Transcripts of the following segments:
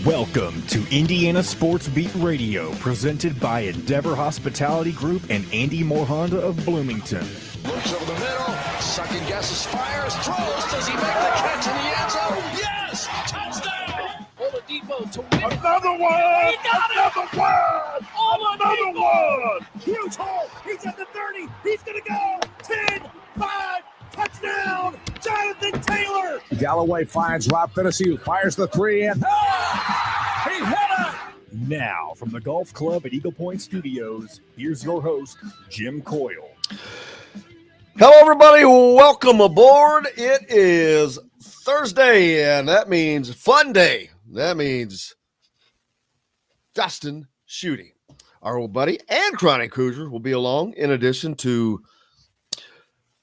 Welcome to Indiana Sports Beat Radio, presented by Endeavor Hospitality Group and Andy Morhonda of Bloomington. Looks over the middle, second guesses, fires, throws. Does he make the catch in the end zone? Yes! Touchdown! Oladipo to win. Another one! He got Another it! one! Another one! Huge hole. He's at the 30. He's going to go. 10, 5, touchdown, Jonathan Taylor. Galloway finds Rob Finnessy, who fires the three, and He hit it. Now, from the Golf Club at Eagle Point Studios, here's your host, Jim Coyle. Hello, everybody. Welcome aboard. It is Thursday, and that means fun day. That means Dustin, Schutte, our old buddy, and Chronic Cruiser will be along, in addition to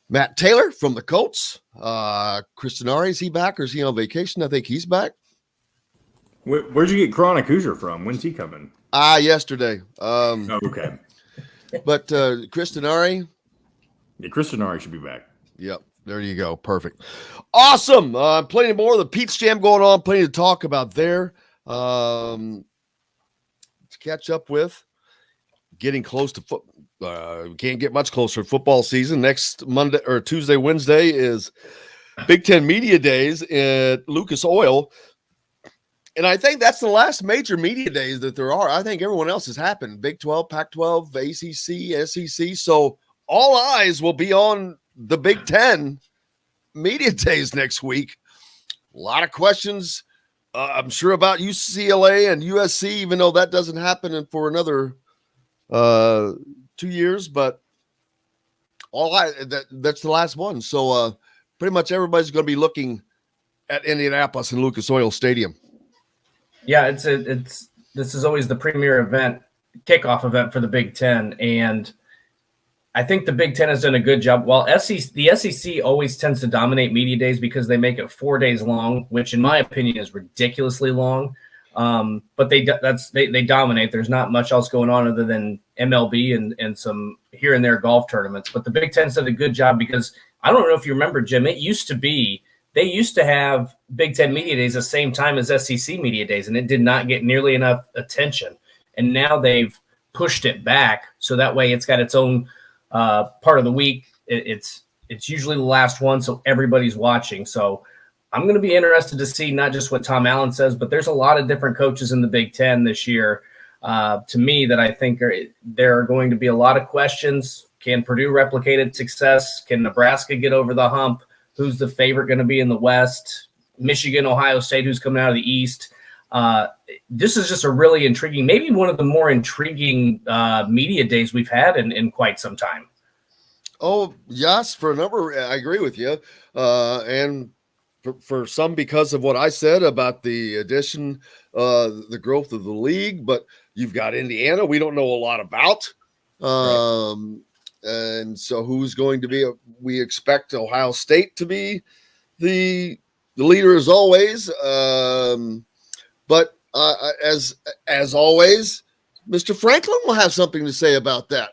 Matt Taylor from the Colts. Denari, is he back or is he on vacation? I think he's back. Where'd you get Chronic Hoosier from? When's he coming? Yesterday. Okay. But Denari. Yeah, Chris Denari should be back. Yep. There you go. Perfect. Awesome. Plenty more of the Pete's Jam going on. Plenty to talk about there. To catch up with. Getting close to football. Can't get much closer. Football season next Monday or Tuesday, Wednesday is Big Ten Media Days at Lucas Oil. And I think that's the last major media days that there are. I think everyone else has happened. Big 12, Pac-12, ACC, SEC. So all eyes will be on the Big Ten media days next week. A lot of questions, I'm sure, about UCLA and USC, even though that doesn't happen for another 2 years. But that's the last one. So pretty much everybody's going to be looking at Indianapolis and Lucas Oil Stadium. Yeah, this is always the premier event, kickoff event for the Big Ten, and I think the Big Ten has done a good job. While the SEC always tends to dominate media days because they make it 4 days long, which in my opinion is ridiculously long. But they dominate. There's not much else going on other than MLB and some here and there golf tournaments. But the Big Ten's done a good job because I don't know if you remember, Jim. They used to have Big Ten media days the same time as SEC media days, and it did not get nearly enough attention. And now they've pushed it back, so that way it's got its own part of the week. It's usually the last one, so everybody's watching. So I'm going to be interested to see not just what Tom Allen says, but there's a lot of different coaches in the Big Ten this year. To me, that I think there are going to be a lot of questions. Can Purdue replicate its success? Can Nebraska get over the hump? Who's the favorite going to be in the West? Michigan, Ohio State, who's coming out of the East. This is just a really intriguing, maybe one of the more intriguing media days we've had in quite some time. Oh, yes, for a number, I agree with you. And for some, because of what I said about the addition, the growth of the league, but you've got Indiana we don't know a lot about. Right. And so who's going to be we expect Ohio State to be the leader as always. But as always, Mr. Franklin will have something to say about that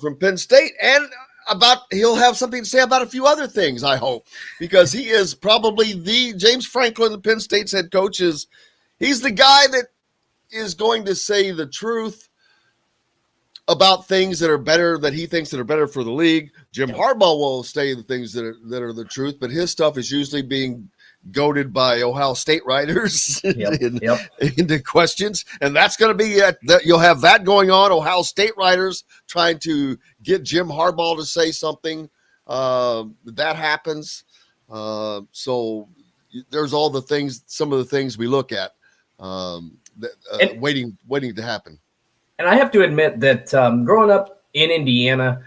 from Penn State, and he'll have something to say about a few other things, I hope, because he is probably James Franklin, Penn State's head coach. He's the guy that is going to say the truth about things that are better, that he thinks that are better for the league. Jim Harbaugh will say the things that are the truth, but his stuff is usually being goaded by Ohio State writers into questions. And that's going to be that you'll have that going on. Ohio State writers trying to get Jim Harbaugh to say something. That happens. So there's all the things, some of the things we look at waiting to happen. And I have to admit that growing up in Indiana,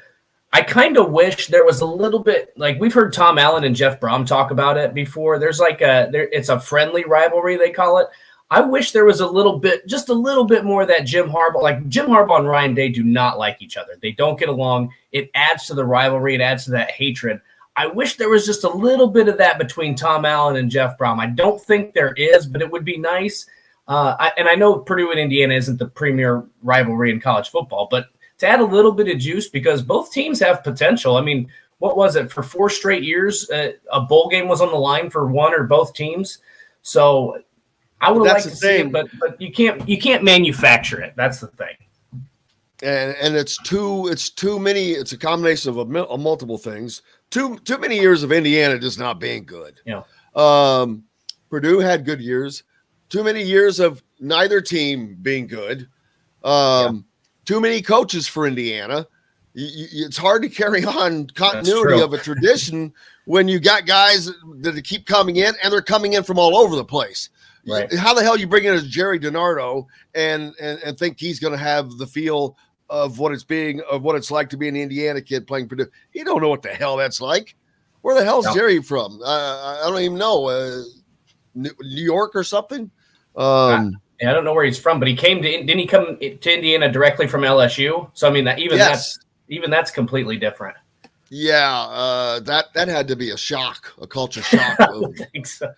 I kind of wish there was a little bit, like we've heard Tom Allen and Jeff Brom talk about it before. There's it's a friendly rivalry, they call it. I wish there was just a little bit more of that Jim Harbaugh. Like Jim Harbaugh and Ryan Day do not like each other. They don't get along. It adds to the rivalry. It adds to that hatred. I wish there was just a little bit of that between Tom Allen and Jeff Brom. I don't think there is, but it would be nice. And I know Purdue and Indiana isn't the premier rivalry in college football, but to add a little bit of juice because both teams have potential. I mean, what was it? For 4 straight years, a bowl game was on the line for one or both teams. So I would like the to see thing. it, but you can't manufacture it. That's the thing. And it's too many. It's a combination of multiple things. Too many years of Indiana just not being good. Yeah. Purdue had good years. Too many years of neither team being good. Too many coaches for Indiana. It's hard to carry on continuity of a tradition when you got guys that keep coming in, and they're coming in from all over the place. Right. How the hell you bring in a Jerry DiNardo and think he's going to have the feel of what it's like to be an Indiana kid playing Purdue? He don't know what the hell that's like. Where the hell's Jerry from? I don't even know. New York or something. I don't know where he's from, but didn't he come to Indiana directly from LSU? So I mean, that's completely different. Yeah, that had to be a shock, a culture shock. I don't think so.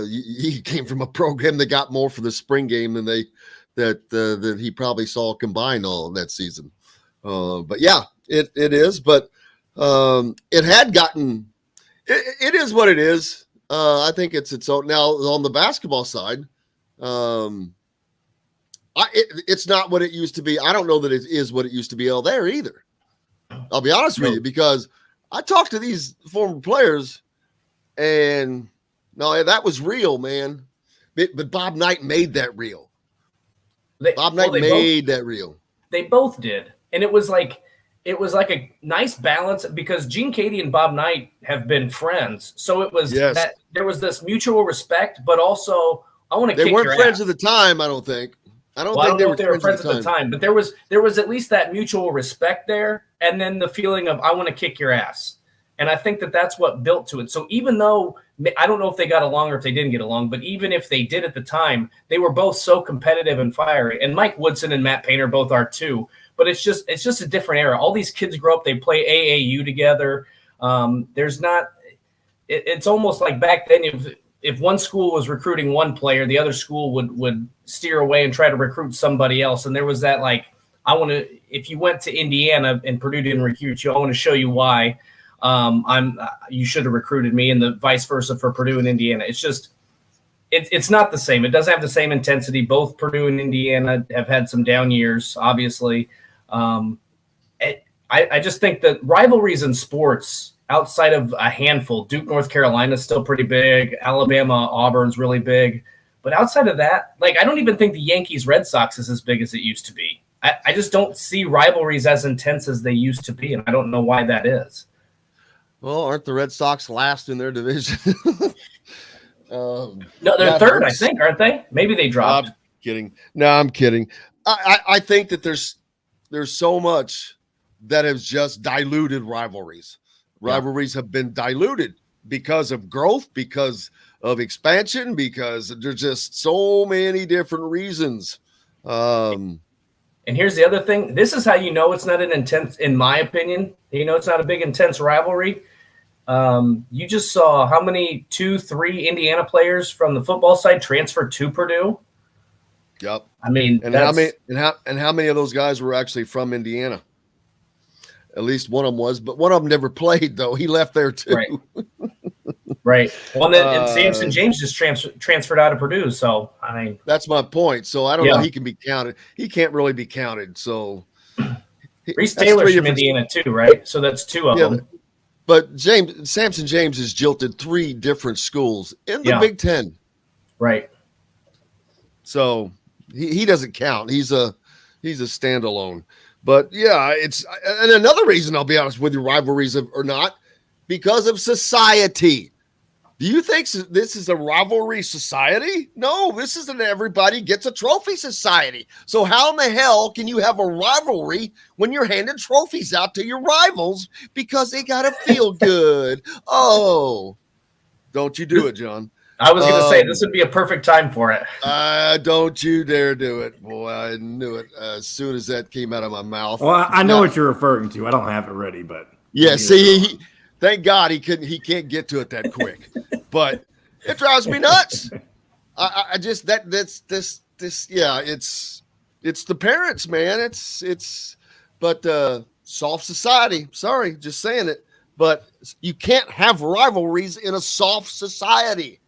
He came from a program that got more for the spring game than that he probably saw combined all of that season. But yeah, it is. But it had gotten. It is what it is. I think it's its own. Now on the basketball side, it's not what it used to be. I don't know that it is what it used to be there either. I'll be honest with you, because I talked to these former players, and no, that was real, man. But Bob Knight made that real. Bob Knight made that real. They both did, and it was like a nice balance, because Gene Cady and Bob Knight have been friends, so it was that there was this mutual respect, but also I want to. They weren't friends at the time, I don't think. I don't think they were friends at the time, but there was at least that mutual respect there, and then the feeling of I want to kick your ass, and I think that's what built to it. So even though I don't know if they got along or if they didn't get along, but even if they did at the time, they were both so competitive and fiery. And Mike Woodson and Matt Painter both are too. But it's just a different era. All these kids grow up, they play AAU together. It's almost like back then, if one school was recruiting one player, the other school would steer away and try to recruit somebody else. And there was that, like, if you went to Indiana and Purdue didn't recruit you, I want to show you why you should have recruited me, and the vice versa for Purdue and Indiana. It's just, it's not the same. It doesn't have the same intensity. Both Purdue and Indiana have had some down years, obviously. I just think that rivalries in sports, outside of a handful, Duke, North Carolina is still pretty big. Alabama, Auburn's really big. But outside of that, like, I don't even think the Yankees Red Sox is as big as it used to be. I just don't see rivalries as intense as they used to be, and I don't know why that is. Well, aren't the Red Sox last in their division? No, they're third, hurts. I think, aren't they? Maybe they dropped. I'm kidding. No, I'm kidding. I think that there's so much that has just diluted rivalries. Rivalries have been diluted because of growth, because of expansion, because there's just so many different reasons. And here's the other thing. This is how you know it's not an intense, in my opinion, it's not a big, intense rivalry. You just saw how many 2-3 Indiana players from the football side transferred to Purdue. Yep. I mean, and how many of those guys were actually from Indiana? At least one of them was, but one of them never played, though. He left there too. Right. Well, and Samson James just transferred out of Purdue. So I mean, that's my point. So I don't know. He can be counted. He can't really be counted. So Reese Taylor's from Indiana too, right? So that's two of them. But Samson James has jilted 3 different schools in the Big Ten. Right. So he doesn't count. He's a standalone. But yeah, and another reason, I'll be honest with you, rivalries or not, because of society. Do you think this is a rivalry society? No, this isn't everybody gets a trophy society. So how in the hell can you have a rivalry when you're handing trophies out to your rivals because they got to feel good? Oh, don't you do it, John. I was going to say this would be a perfect time for it. Don't you dare do it. Boy, I knew it as soon as that came out of my mouth. Well, I know what you're referring to. I don't have it ready, but yeah, see, thank God he can't get to it that quick. But it drives me nuts. I just that's it's the parents, man. It's soft society. Sorry, just saying it. but you can't have rivalries in a soft society.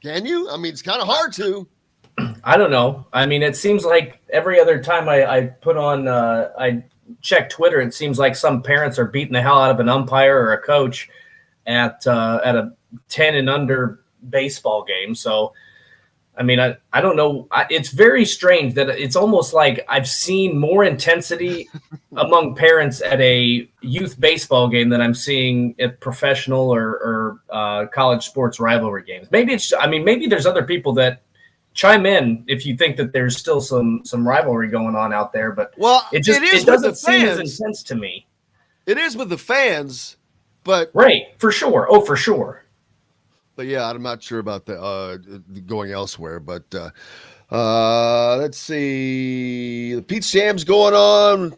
Can you? I mean, it's kind of hard to. I don't know. I mean, it seems like every other time I put on, I check Twitter, it seems like some parents are beating the hell out of an umpire or a coach at a 10 and under baseball game. So, I mean, I don't know. It's very strange that it's almost like I've seen more intensity among parents at a youth baseball game than I'm seeing at professional or college sports rivalry games. Maybe maybe there's other people that chime in if you think that there's still some rivalry going on out there, but it doesn't seem as intense to me. It is with the fans, but right, for sure. Oh, for sure. But yeah, I'm not sure about the going elsewhere. But let's see, the Pete Sam's going on.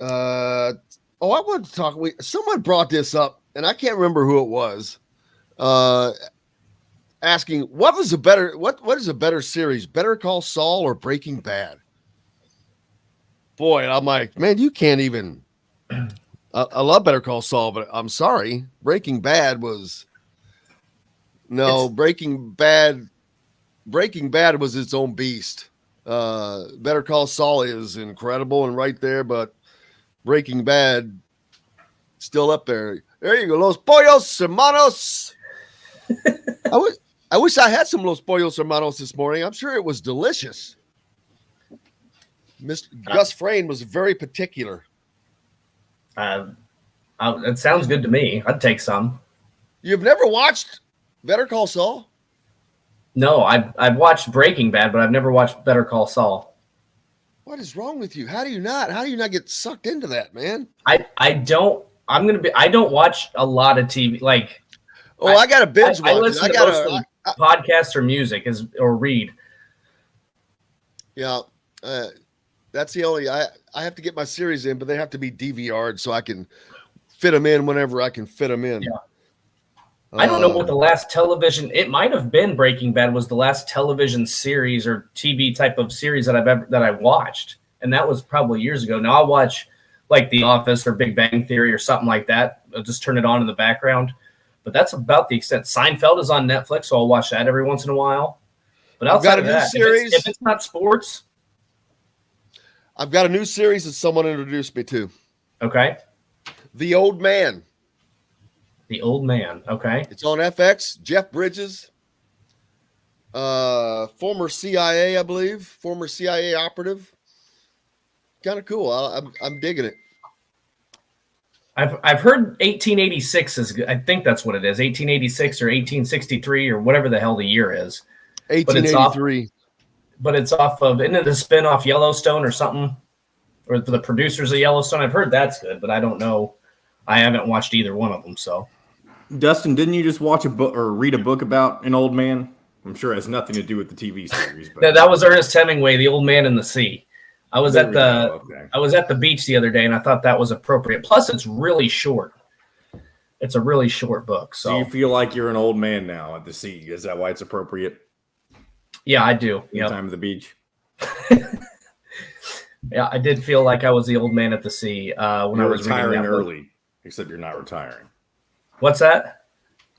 I want to talk. Someone brought this up, and I can't remember who it was. Asking what is a better series, Better Call Saul or Breaking Bad? Boy, I'm like, man, you can't even. I love Better Call Saul, but I'm sorry, Breaking Bad was Breaking Bad was its own beast. Better Call Saul is incredible and right there, but Breaking Bad still up there. There you go, Los Pollos Hermanos. I wish I had some Los Pollos Hermanos this morning. I'm sure it was delicious. Mr. Gus Frayne was very particular. It sounds good to me. I'd take some. You've never watched Better Call Saul? No, I've watched Breaking Bad, but I've never watched Better Call Saul. What is wrong with you? How do you not get sucked into that, man? I don't watch a lot of TV. Like, I got to binge watch. I listen to mostly podcasts or music or read. Yeah, that's the only. I have to get my series in, but they have to be DVR'd so I can fit them in whenever I can fit them in. Yeah. I don't know what the last television. It might have been Breaking Bad was the last television series or TV type of series that I watched, and that was probably years ago. Now I watch like The Office or Big Bang Theory or something like that. I'll just turn it on in the background. But that's about the extent. Seinfeld is on Netflix, so I'll watch that every once in a while. But outside of that, if it's not sports, I've got a new series that someone introduced me to. Okay. The Old Man. The Old Man. Okay. It's on FX. Jeff Bridges, former CIA, I believe, former CIA operative. Kind of cool. I'm digging it. I've heard 1886 is good. I think that's what it is. 1886 or 1863 or whatever the hell the year is. 1883. But it's off of, isn't it a spin-off Yellowstone or something? Or the producers of Yellowstone? I've heard that's good, but I don't know. I haven't watched either one of them. So, Dustin, didn't you just watch a book or read a book about an old man? I'm sure it has nothing to do with the TV series. But that was Ernest Hemingway, The Old Man in the Sea. I was at the beach the other day, and I thought that was appropriate. Plus, it's really short. It's a really short book. So you feel like you're an old man now at the sea? Is that why it's appropriate? Yeah, I do. Yeah, time of the beach. Yeah, I did feel like I was the old man at the sea when I was retiring early. Except you're not retiring. What's that?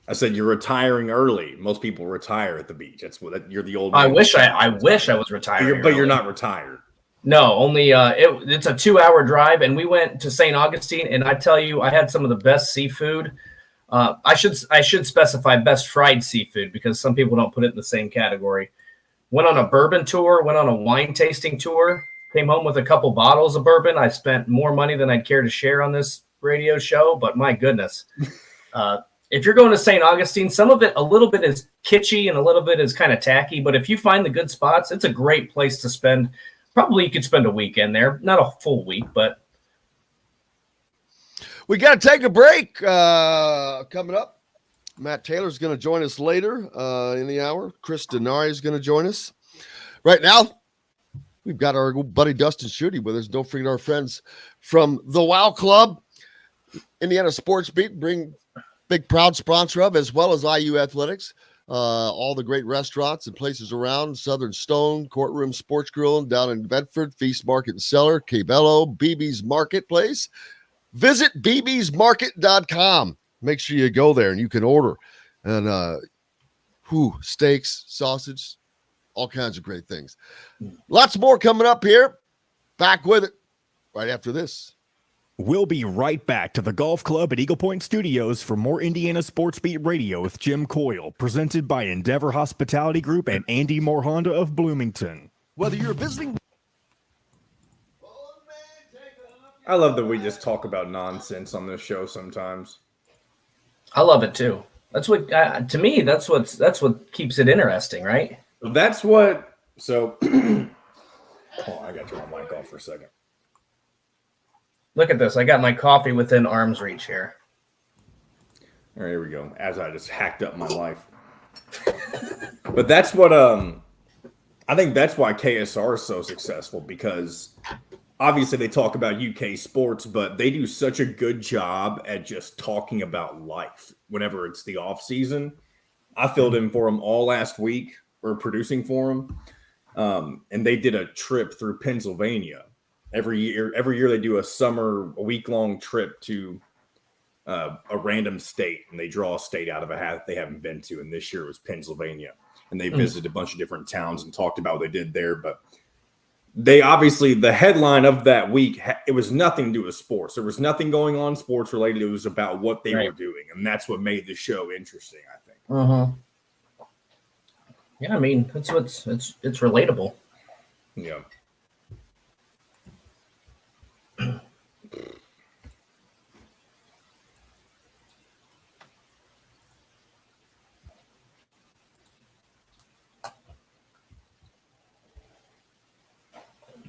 I said you're retiring early. Most people retire at the beach. That's what you're the old man. I wish I was retiring, but you're not retired. No, only it's a 2-hour drive, and we went to St. Augustine, and I tell you, I had some of the best seafood. I should specify best fried seafood because some people don't put it in the same category. Went on a bourbon tour, went on a wine tasting tour, came home with a couple bottles of bourbon. I spent more money than I'd care to share on this radio show, but my goodness. If you're going to St. Augustine, some of it, a little bit is kitschy and a little bit is kind of tacky, but if you find the good spots, it's a great place to spend. Probably you could spend a weekend there, not a full week, but. We got to take a break coming up. Matt Taylor's going to join us later in the hour. Chris Denari is going to join us. Right now, we've got our buddy Dustin Schutte with us. Don't forget our friends from the WOW Club, Indiana Sports Beat, big proud sponsor of, as well as IU Athletics. All the great restaurants and places around Southern Stone, Courtroom Sports Grill down in Bedford, Feast Market and Cellar, Cabello, BB's Marketplace, Visit bbsmarket.com. Make sure you go there and you can order. And steaks, sausage, all kinds of great things. Lots more coming up here. Back with it right after this. We'll be right back to the Golf Club at Eagle Point Studios for more Indiana Sports Beat Radio with Jim Coyle, presented by Endeavor Hospitality Group and Andy Moore Honda of Bloomington. Whether you're visiting... I love that we just talk about nonsense on this show sometimes. I love it too. That's what to me. That's what keeps it interesting, right? That's what. So, hold on, I got to turn my mic off for a second. Look at this. I got my coffee within arm's reach here. All right, here we go. As I just hacked up my life. But that's what I think that's why KSR is so successful, because obviously they talk about UK sports, but they do such a good job at just talking about life whenever it's the off season. I filled in for them all last week, or producing for them. And they did a trip through Pennsylvania. Every year they do a week-long trip to a random state, and they draw a state out of a hat they haven't been to. And this year it was Pennsylvania, and they visited a bunch of different towns and talked about what they did there. But they obviously, the headline of that week, it was nothing to do with sports. There was nothing going on sports related. It was about what they were doing, and that's what made the show interesting, I think. Yeah, I mean, it's relatable. Yeah.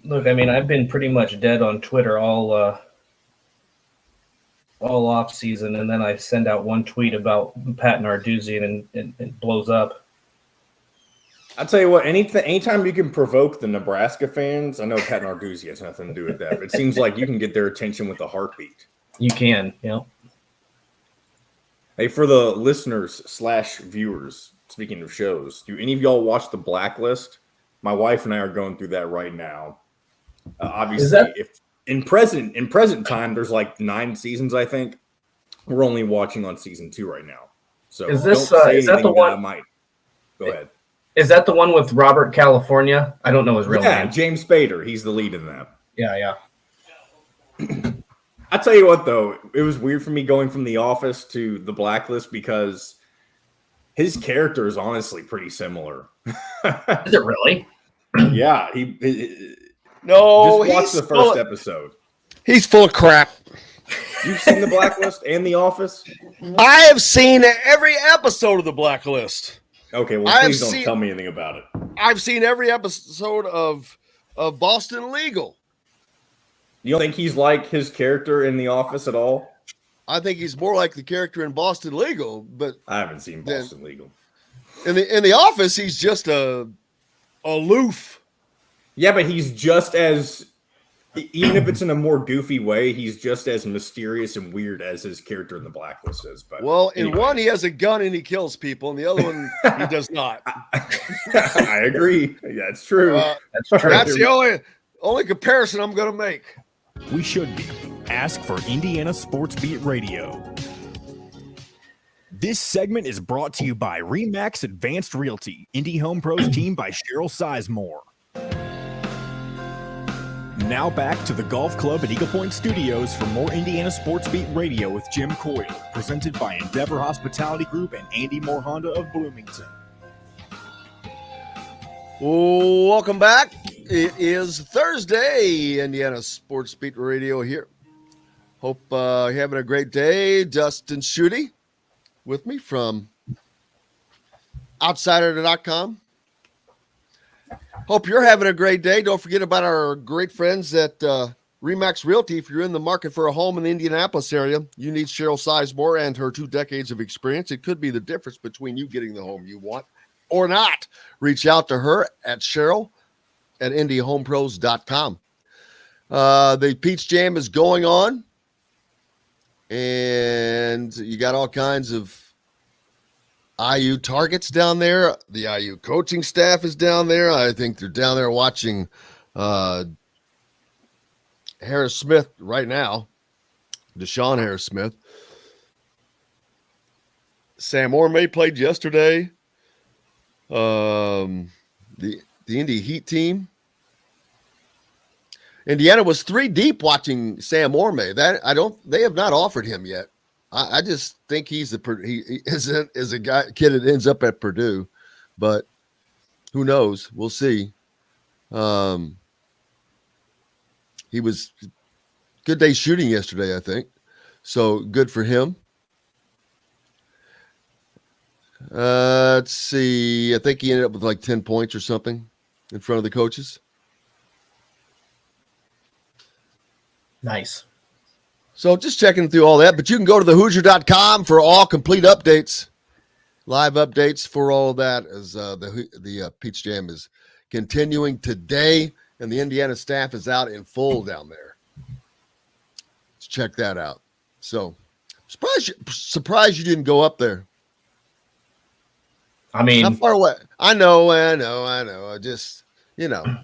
Look, I mean, I've been pretty much dead on Twitter all off season, and then I send out one tweet about Pat Narduzzi, and it blows up. I'll tell you what, anytime you can provoke the Nebraska fans, I know Pat Narduzzi has nothing to do with that, but it seems like you can get their attention with a heartbeat. You can, yeah. Hey, for the listeners / viewers, speaking of shows, do any of y'all watch The Blacklist? My wife and I are going through that right now. Obviously, if in present time, there's like 9 seasons, I think. We're only watching on season 2 right now. So is that the one? Go ahead. Is that the one with Robert California? I don't know his real name. Yeah, James Spader. He's the lead in that. Yeah. I tell you what, though, it was weird for me going from The Office to The Blacklist because his character is honestly pretty similar. Is it really? Yeah. No, just watch the first episode. He's full of crap. You've seen The Blacklist and The Office? I have seen every episode of The Blacklist. Okay, well, please don't tell me anything about it. I've seen every episode of Boston Legal. You don't think he's like his character in The Office at all? I think he's more like the character in Boston Legal, but I haven't seen Boston Legal. In the Office, he's just aloof. Yeah, but he's just as, even if it's in a more goofy way, he's just as mysterious and weird as his character in The Blacklist is. But in one, he has a gun and he kills people, and the other one, he does not. I agree. That's true. That's true. That's the only comparison I'm going to make. We should be. Ask for Indiana Sports Beat Radio. This segment is brought to you by Remax Advanced Realty, Indy Home Pros team by Cheryl Sizemore. Now back to the Golf Club at Eagle Point Studios for more Indiana Sports Beat Radio with Jim Coyle, presented by Endeavor Hospitality Group and Andy Moore Honda of Bloomington. Welcome back. It is Thursday, Indiana Sports Beat Radio here. Hope you're having a great day. Dustin Schutte with me from Outsider.com. Hope you're having a great day. Don't forget about our great friends at Remax Realty. If you're in the market for a home in the Indianapolis area, you need Cheryl Sizemore and her 2 decades of experience. It could be the difference between you getting the home you want or not. Reach out to her at Cheryl at IndyHomePros.com. The Peach Jam is going on, and you got all kinds of IU targets down there. The IU coaching staff is down there. I think they're down there watching Harris Smith right now. Deshaun Harris-Smith. Sam Orme played yesterday. The Indy Heat team. Indiana was 3 deep watching Sam Orme. They have not offered him yet. I just think he is a kid that ends up at Purdue, but who knows? We'll see. He was good day shooting yesterday, I think. So good for him. Let's see. I think he ended up with like 10 points or something in front of the coaches. Nice. So just checking through all that, but you can go to thehoosier.com for all complete updates, live updates for all of that as the Peach Jam is continuing today, and the Indiana staff is out in full down there. Let's check that out. So surprised you didn't go up there. I mean, how far away? I know. I just, it's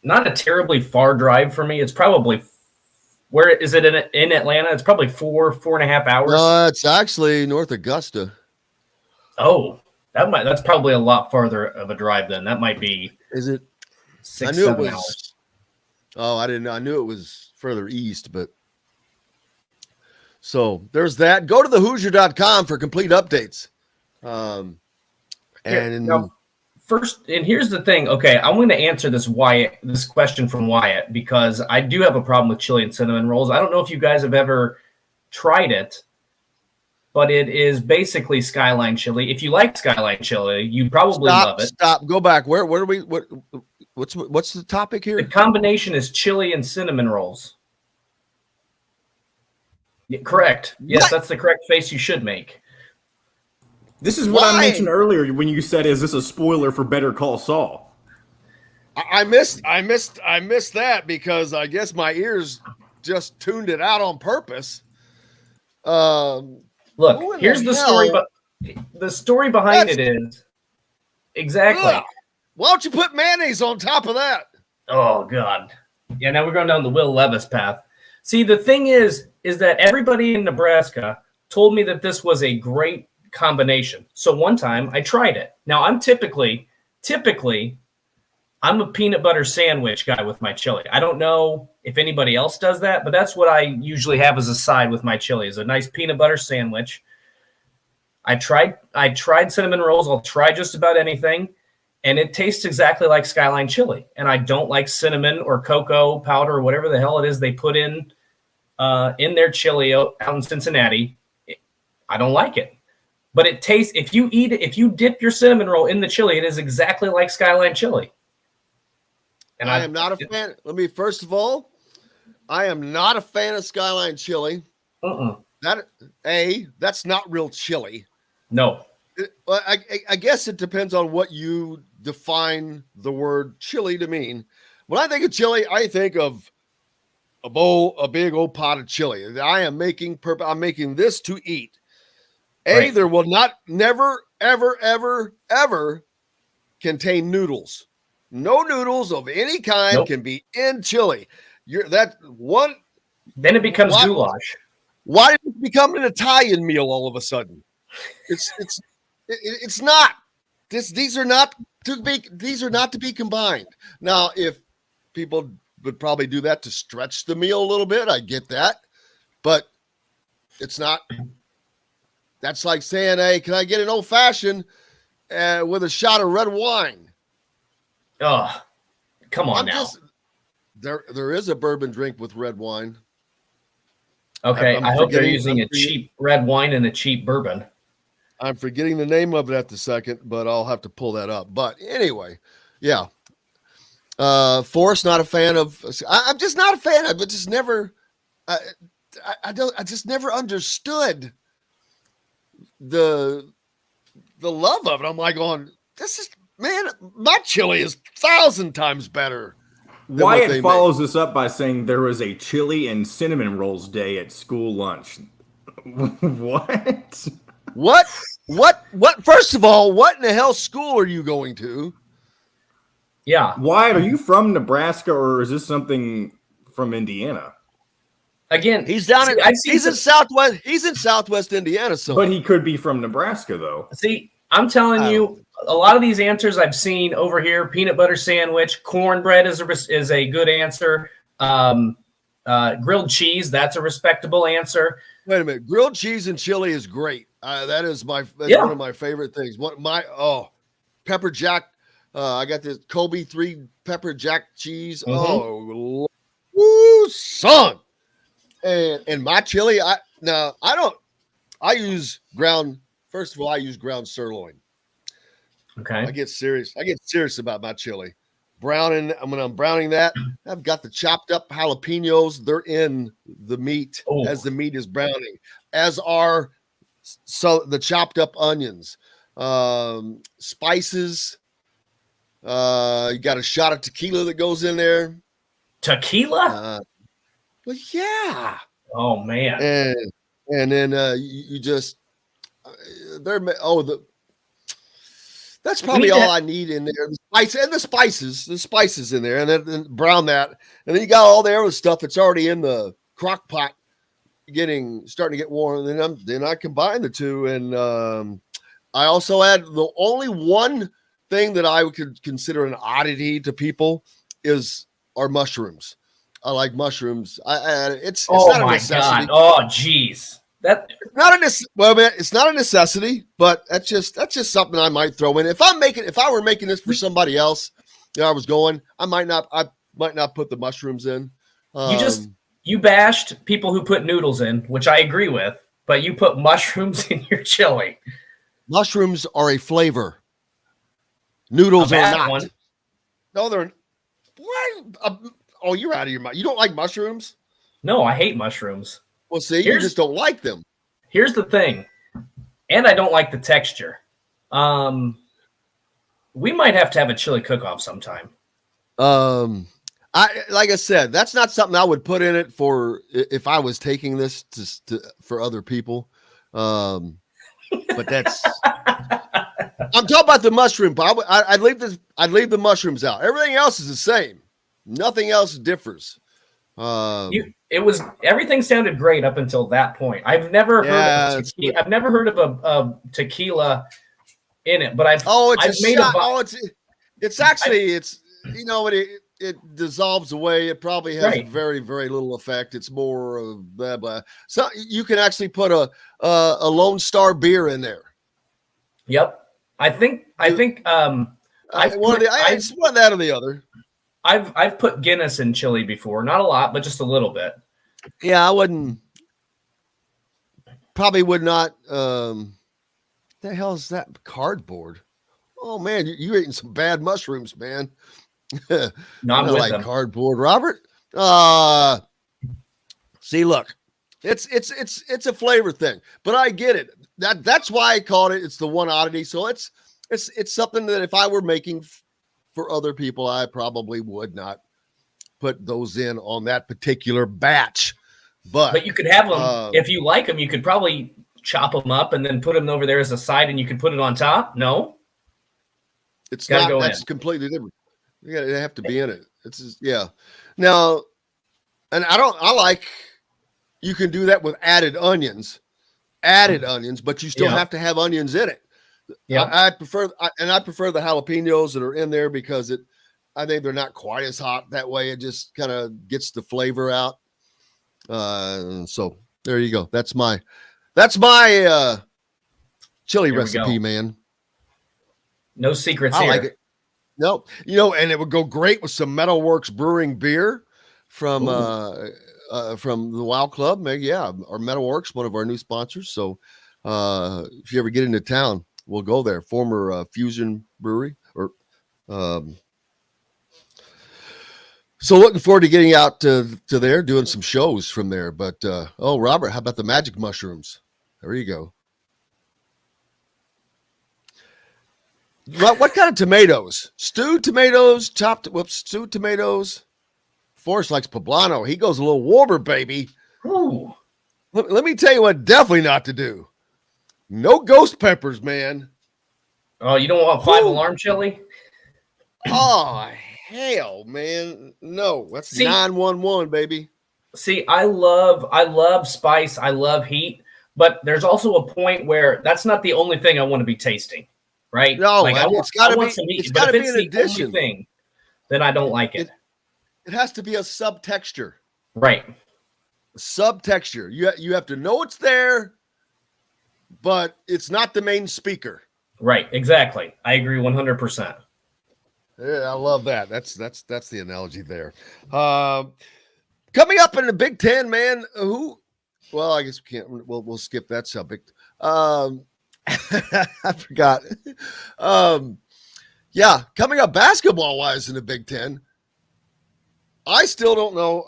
not a terribly far drive for me. It's probably, where is it in Atlanta? It's probably 4.5 hours. No, it's actually North Augusta. Oh, that's probably a lot farther of a drive then. That might be. Is it? 6-7 hours. Oh, I didn't know. I knew it was further east, but so there's that. Go to thehoosier.com for complete updates. First, and here's the thing. Okay, I'm going to answer this question from Wyatt, because I do have a problem with chili and cinnamon rolls. I don't know if you guys have ever tried it, but it is basically Skyline chili. If you like Skyline chili, you'd probably love it. Stop. Go back. Where are we? What's the topic here? The combination is chili and cinnamon rolls. Yeah, correct. Yes, What? That's the correct face you should make. This is what I Why? mentioned earlier when you said, "Is this a spoiler for Better Call Saul?" I missed that because I guess my ears just tuned it out on purpose. Look, here's the story. But the story behind it is exactly. Ugh. Why don't you put mayonnaise on top of that? Oh God. Yeah. Now we're going down the Will Levis path. See, the thing is that everybody in Nebraska told me that this was a great combination. So one time I tried it. Now I'm typically I'm a peanut butter sandwich guy with my chili. I don't know if anybody else does that, but that's what I usually have as a side with my chili, is a nice peanut butter sandwich. I tried cinnamon rolls. I'll try just about anything, and it tastes exactly like Skyline chili. And I don't like cinnamon or cocoa powder or whatever the hell it is they put in their chili out in Cincinnati. I don't like it. But it tastes, if you dip your cinnamon roll in the chili, it is exactly like Skyline chili. And I am not a fan. First of all, I am not a fan of Skyline chili. That's not real chili. No. I guess it depends on what you define the word chili to mean. When I think of chili, I think of a big old pot of chili. I'm making this to eat. Right. There will never, ever, ever, ever contain noodles. No noodles of any kind can be in chili. Then it becomes goulash. Why did it become an Italian meal all of a sudden? It's not. These are not to be combined. Now, if people would probably do that to stretch the meal a little bit, I get that, but it's not. That's like saying, "Hey, can I get an old fashioned with a shot of red wine?" Oh, come on now. There is a bourbon drink with red wine. Okay, I hope they're using a cheap red wine and a cheap bourbon. I'm forgetting the name of it at the second, but I'll have to pull that up. But anyway, yeah. Forrest, not a fan of. I'm just not a fan. I just never. I just never understood the love of it. I'm like going, this is, man, my chili is 1,000 times better. Wyatt follows this up by saying there was a chili and cinnamon rolls day at school lunch. What? What? First of all, what in the hell school are you going to? Yeah. Wyatt, are you from Nebraska or is this something from Indiana? Again, He's down in I've seen he's in Southwest. He's in Southwest Indiana. So, But he could be from Nebraska, though. See, I'm telling you, a lot of these answers I've seen over here: peanut butter sandwich, cornbread is a good answer. Grilled cheese, that's a respectable answer. wait a minute, grilled cheese and chili is great. That is one of my favorite things. Pepper jack. I got this Kobe 3 pepper jack cheese. Oh, woo, son. And my chili, I use ground. First of all, I use ground sirloin. Okay. I get serious about my chili. When I'm browning that, I've got the chopped up jalapenos. They're in the meat as the meat is browning, as are the chopped up onions, spices. You got a shot of tequila that goes in there. Tequila? Well, yeah. Oh man. And then you just that's probably all I need in there. The spices in there, and then brown that, and then you got all the other stuff that's already in the crock pot, starting to get warm. And then I combine the two, and I also add the only one thing that I could consider an oddity to people are mushrooms. I like mushrooms. It's not a necessity. God. Oh, geez. It's not a necessity, but that's just something I might throw in. If I were making this for somebody else, I might not put the mushrooms in. You bashed people who put noodles in, which I agree with, but you put mushrooms in your chili. Mushrooms are a flavor. Noodles are not. One. No, they're. What? Oh, you're out of your mind. You don't like mushrooms? No, I hate mushrooms. Well, see, you just don't like them. Here's the thing, and I don't like the texture. We might have to have a chili cook-off sometime. Like I said, that's not something I would put in it for if I was taking this for other people. But that's. I'm talking about the mushroom. But I'd leave the mushrooms out. Everything else is the same. Nothing else differs. Everything sounded great up until that point. I've never heard of a tequila in it, but it dissolves away. It probably has very, very little effect. It's more of blah blah. So you can actually put a Lone Star beer in there. Yep. It's one of that or the other. I've put Guinness in chili before, not a lot, but just a little bit. Yeah, I would not. The hell is that cardboard? Oh man, you're eating some bad mushrooms, man. Not with like them. Cardboard, Robert. See, look, it's a flavor thing, but I get it. That's why I called it. It's the one oddity. So it's something that if I were making for other people, I probably would not put those in on that particular batch. But you could have them if you like them. You could probably chop them up and then put them over there as a side, and you could put it on top. No, it's not. That's completely different. They have to be in it. It's just, yeah. Now, and you can do that with added onions, but you still have to have onions in it. Yeah, I prefer the jalapenos that are in there because I think they're not quite as hot that way. It just kind of gets the flavor out. So there you go. That's my chili recipe, man. No secrets I here. like it. No, and it would go great with some Metalworks Brewing beer from the Wild Club. Maybe, our Metalworks, one of our new sponsors. So if you ever get into town, we'll go there. Former Fusion Brewery, so looking forward to getting out to there, doing some shows from there. But Robert, how about the magic mushrooms? There you go. What kind of tomatoes? Stewed tomatoes, stewed tomatoes. Forrest likes poblano. He goes a little warmer, baby. Ooh. Let me tell you what definitely not to do. No ghost peppers, man. Oh, you don't want 5-alarm chili? Oh, hell, man. No, that's 911, baby. See, I love spice. I love heat, but there's also a point where that's not the only thing I want to be tasting, right? No, like it's got to be. some heat, It's but got to if be it's an the only addition. thing, then I don't like it. It has to be a subtexture. Right. Subtexture. You have to know it's there, but it's not the main speaker. Right. Exactly. I agree 100%. Yeah, I love that. That's the analogy there. Coming up in the Big Ten, man. Well, I guess we can't. We'll skip that subject. I forgot. Yeah, coming up basketball wise in the Big Ten, I still don't know.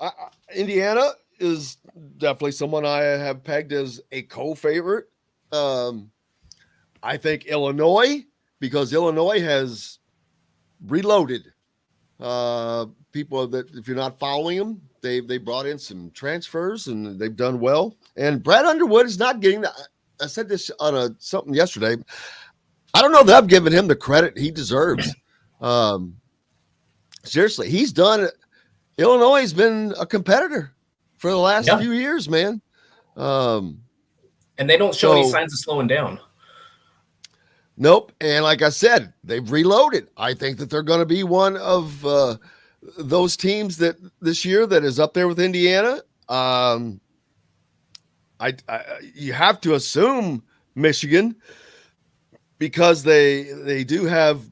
Indiana is definitely someone I have pegged as a co-favorite. I think Illinois, because Illinois has reloaded. People that, if you're not following them, they brought in some transfers and they've done well. And Brad Underwood is not getting that. I said this on something yesterday. I don't know that I've given him the credit he deserves. Seriously, he's done it. Illinois has been a competitor for the last few years, man. And they don't show any signs of slowing down. Nope. And like I said, they've reloaded. I think that they're going to be one of those teams that this year that is up there with Indiana. You have to assume Michigan, because they do have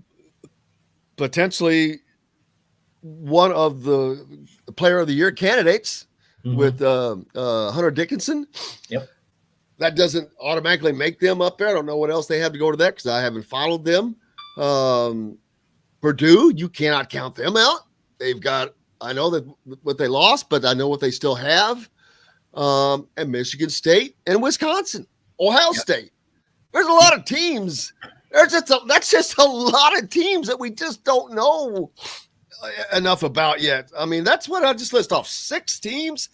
potentially one of the player of the year candidates with Hunter Dickinson. Yep. That doesn't automatically make them up there. I don't know what else they have to go to that because I haven't followed them. Purdue, you cannot count them out. They've got, I know that what they lost, but I know what they still have. And Michigan State and Wisconsin, Ohio State. There's a lot of teams. That's just a lot of teams that we just don't know enough about yet. I mean, that's what I just list off. 6 teams.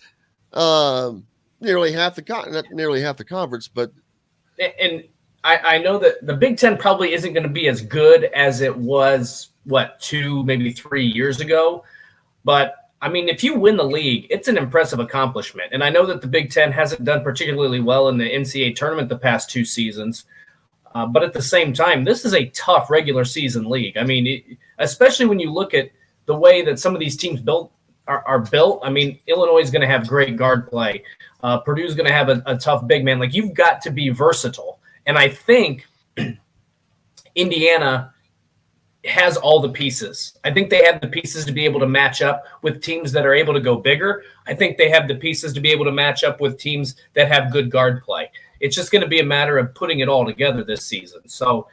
Nearly half not nearly half the conference, but I know that the Big Ten probably isn't going to be as good as it was 2, maybe 3 years ago. But I mean, if you win the league, it's an impressive accomplishment. And I know that the Big Ten hasn't done particularly well in the NCAA tournament the past 2 seasons. But at the same time, this is a tough regular season league. I mean, especially when you look at the way that some of these teams are built. I mean, Illinois is going to have great guard play. Purdue's going to have a tough big man. Like, you've got to be versatile. And I think Indiana has all the pieces. I think they have the pieces to be able to match up with teams that are able to go bigger. I think they have the pieces to be able to match up with teams that have good guard play. It's just going to be a matter of putting it all together this season. So,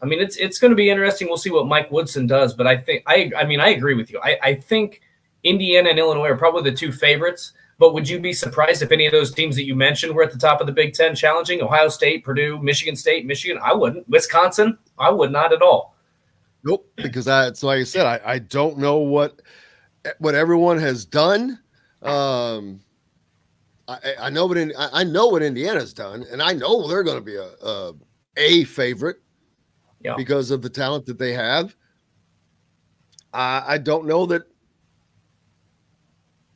I mean, it's going to be interesting. We'll see what Mike Woodson does. But I think I agree with you. I think Indiana and Illinois are probably the 2 favorites. But would you be surprised if any of those teams that you mentioned were at the top of the Big Ten challenging? Ohio State, Purdue, Michigan State, Michigan? I wouldn't. Wisconsin? I would not at all. Nope. Because it's like I said, I don't know what everyone has done. I know what Indiana's done, and I know they're going to be a favorite because of the talent that they have. I don't know that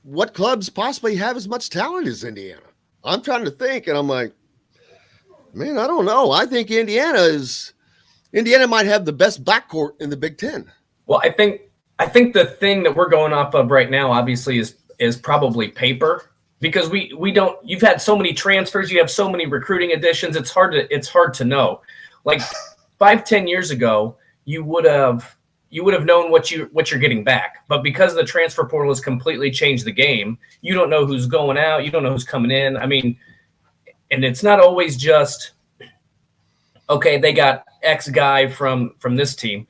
what clubs possibly have as much talent as Indiana. I'm trying to think, and I'm like, man, I don't know. I think Indiana might have the best backcourt in the Big Ten. Well, I think the thing that we're going off of right now, obviously, is probably paper, because we don't. You've had so many transfers, you have so many recruiting additions. It's hard to know. Like 5-10 years ago, you would have known what you're getting back. But because the transfer portal has completely changed the game, you don't know who's going out, you don't know who's coming in. I mean, and it's not always just, okay, they got X guy from this team.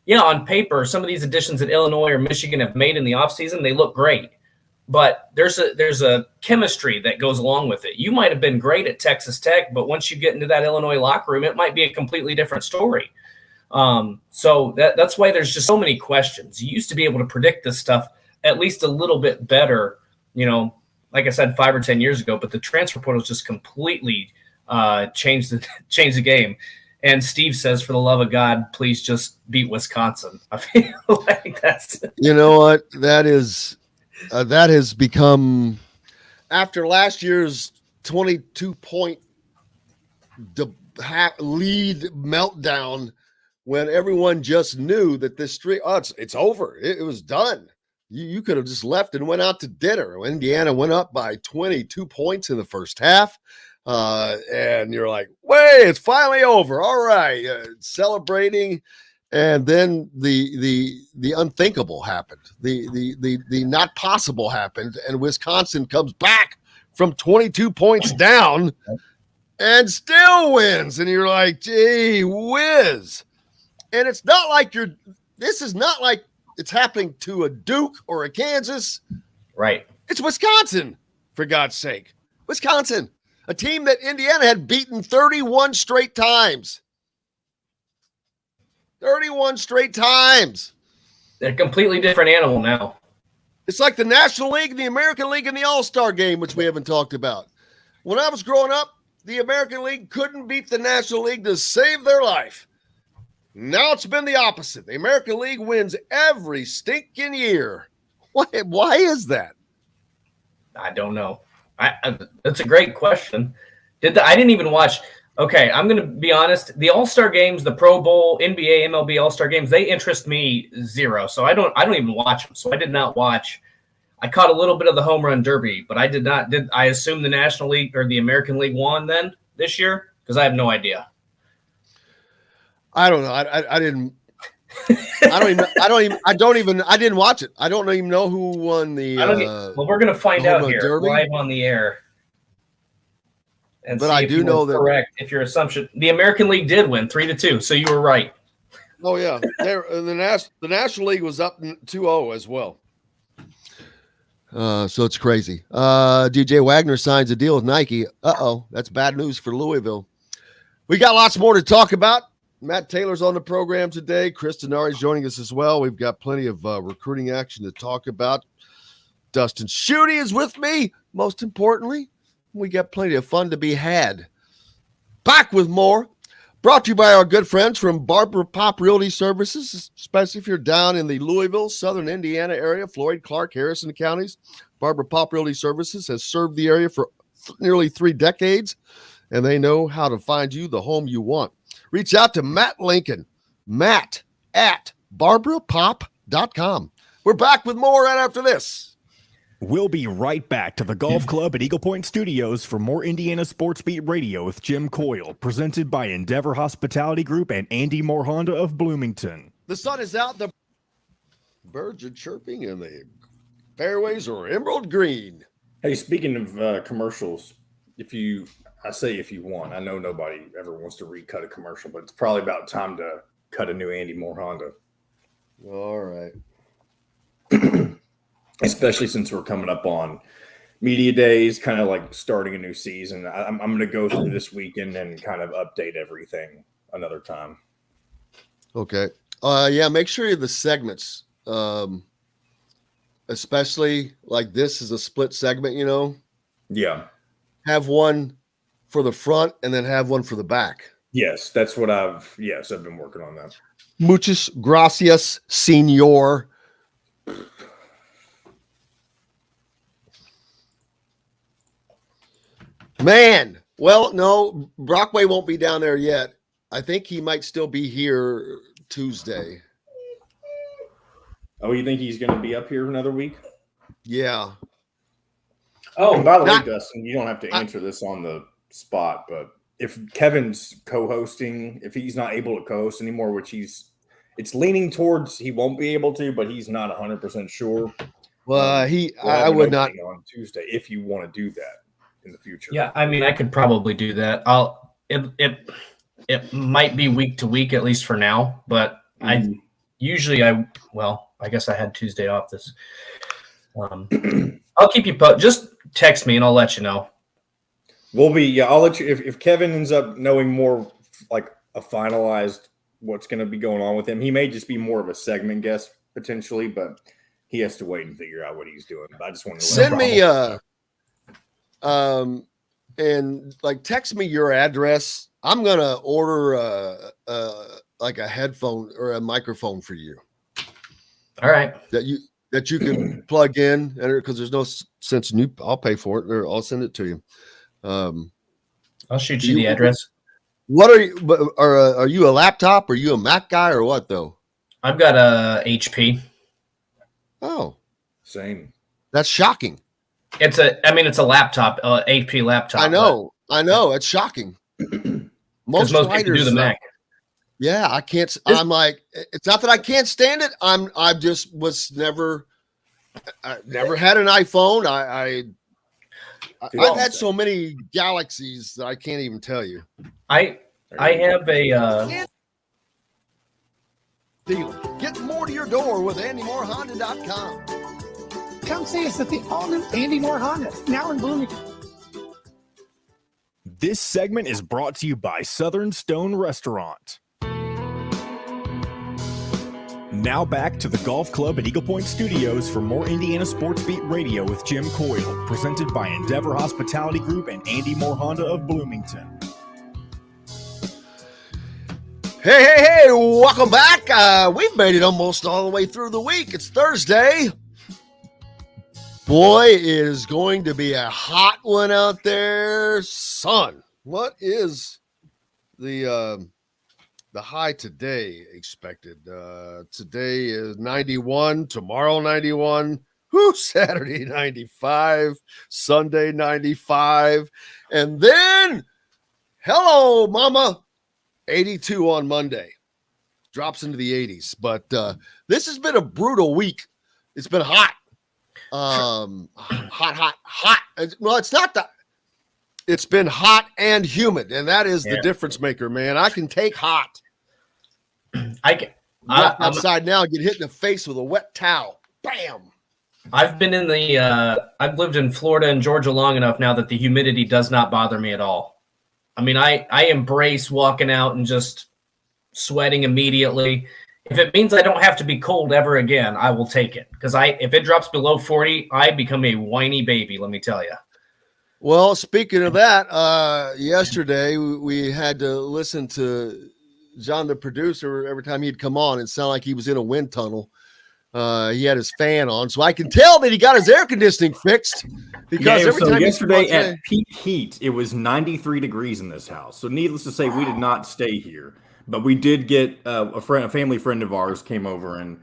On paper, some of these additions that Illinois or Michigan have made in the offseason, they look great. But there's a chemistry that goes along with it. You might have been great at Texas Tech, but once you get into that Illinois locker room, it might be a completely different story. So that's why there's just so many questions. You used to be able to predict this stuff at least a little bit better, like I said, 5 or 10 years ago, but the transfer portal just completely changed the game. And Steve says, for the love of God, please just beat Wisconsin. I feel like that's, you know what, that has become after last year's 22-point lead meltdown, when everyone just knew that this streak, it's over. It was done. You could have just left and went out to dinner. Indiana went up by 22 points in the first half. And you're like, wait, it's finally over. All right. Celebrating. And then the unthinkable happened. The not possible happened. And Wisconsin comes back from 22 points down and still wins. And you're like, gee whiz. And it's not like this is not like it's happening to a Duke or a Kansas. Right. It's Wisconsin, for God's sake. Wisconsin, a team that Indiana had beaten 31 straight times. 31 straight times. They're a completely different animal now. It's like the National League, the American League, and the All-Star Game, which we haven't talked about. When I was growing up, the American League couldn't beat the National League to save their life. Now it's been the opposite. The American League wins every stinking year. Why is that? I don't know. That's a great question. I didn't even watch. Okay, I'm going to be honest. The All-Star games, the Pro Bowl, NBA, MLB All-Star games, they interest me zero. So I don't even watch them. So I did not watch. I caught a little bit of the home run derby, but I did not. Did I assume the National League or the American League won then this year? Because I have no idea. I don't know. I didn't. I didn't watch it. I don't even know who won the. Well, we're going to find out here derby? live on the air. And but I do know that correct. If your assumption, the American League did win 3-2, so you were right. Oh yeah, the National League was up 2-0 as well. So it's crazy. DJ Wagner signs a deal with Nike. That's bad news for Louisville. We got lots more to talk about. Matt Taylor's on the program today. Chris Denari is joining us as well. We've got plenty of recruiting action to talk about. Dustin Schutte is with me. Most importantly, we got plenty of fun to be had. Back with more. Brought to you by our good friends from Barbara Pop Realty Services, especially if you're down in the Louisville, Southern Indiana area, Floyd, Clark, Harrison counties. Barbara Pop Realty Services has served the area for nearly 3 decades, and they know how to find you the home you want. Reach out to Matt Lincoln, Matt at barbarapop.com. We're back with more right after this. We'll be right back to the Golf Club at Eagle Point Studios for more Indiana Sports Beat Radio with Jim Coyle, presented by Endeavor Hospitality Group and Andy Moore Honda of Bloomington. The sun is out, the birds are chirping, and the fairways are emerald green. Hey, speaking of commercials, if you want, I know nobody ever wants to recut a commercial, but it's probably about time to cut a new Andy Moore Honda. All right. Especially since we're coming up on media days, kind of like starting a new season. I'm going to go through this weekend and kind of update everything another time. Okay. Make sure the segments, especially like this is a split segment, Yeah. Have one for the front and then have one for the back. Yes, that's what I've been working on that. Muchas gracias, senor. Man, well, no, Brockway won't be down there yet. I think he might still be here Tuesday. Oh, you think he's going to be up here another week? Yeah. Oh, and by the way, Dustin, you don't have to answer this on the spot, but if Kevin's co-hosting, if he's not able to co-host anymore, which it's leaning towards he won't be able to, but he's not 100% sure. Well, I would not on Tuesday if you want to do that in the future. Yeah, I mean, I could probably do that. It might be week to week, at least for now, but I guess I had Tuesday off this. I'll keep you posted. Just text me and I'll let you know. I'll let you, if Kevin ends up knowing more, like a finalized what's going to be going on with him, he may just be more of a segment guest potentially, but he has to wait and figure out what he's doing. But I just want to send me and like text me your address. I'm going to order like a headphone or a microphone for you. All right. that you can plug in, because there's no sense in I'll pay for it, or I'll send it to you. I'll shoot you the address. What are you? Are you a laptop? Are you a Mac guy or what though? I've got a HP. Oh, Same. that's shocking. It's a laptop, HP laptop. I know. It's shocking. Most people do the Mac. Yeah, I can't. I'm like, it's not that I can't stand it. I just was never had an iPhone. I've had so many Galaxies that I can't even tell you. I have a Dealer. Get more to your door with AndyMooreHonda.com. Come see us at the all-new Andy Moore Honda, now in Bloomington. This segment is brought to you by Southern Stone Restaurant. Now back to the Golf Club at Eagle Point Studios for more Indiana Sports Beat Radio with Jim Coyle, presented by Endeavor Hospitality Group and Andy Moore Honda of Bloomington. Hey, welcome back. We've made it almost all the way through the week. It's Thursday. Boy, it is going to be a hot one out there. Son, what is the high today expected? Today is 91, tomorrow 91, Saturday 95, Sunday 95, and then, hello, mama, 82 on Monday. Drops into the 80s. But this has been a brutal week. It's been hot. Hot. Well, it's not that. It's been hot and humid, and that is the difference maker, man. I can take hot. I'm outside now and get hit in the face with a wet towel. Bam. I've been in I've lived in Florida and Georgia long enough now that the humidity does not bother me at all. I mean, I embrace walking out and just sweating immediately. If it means I don't have to be cold ever again, I will take it. Because if it drops below 40, I become a whiny baby, let me tell you. Well, speaking of that, yesterday we had to listen to John, the producer, every time he'd come on. It sounded like he was in a wind tunnel. He had his fan on, so I can tell that he got his air conditioning fixed. Because every time yesterday at peak heat, it was 93 degrees in this house. So needless to say, we did not stay here. But we did get a family friend of ours came over and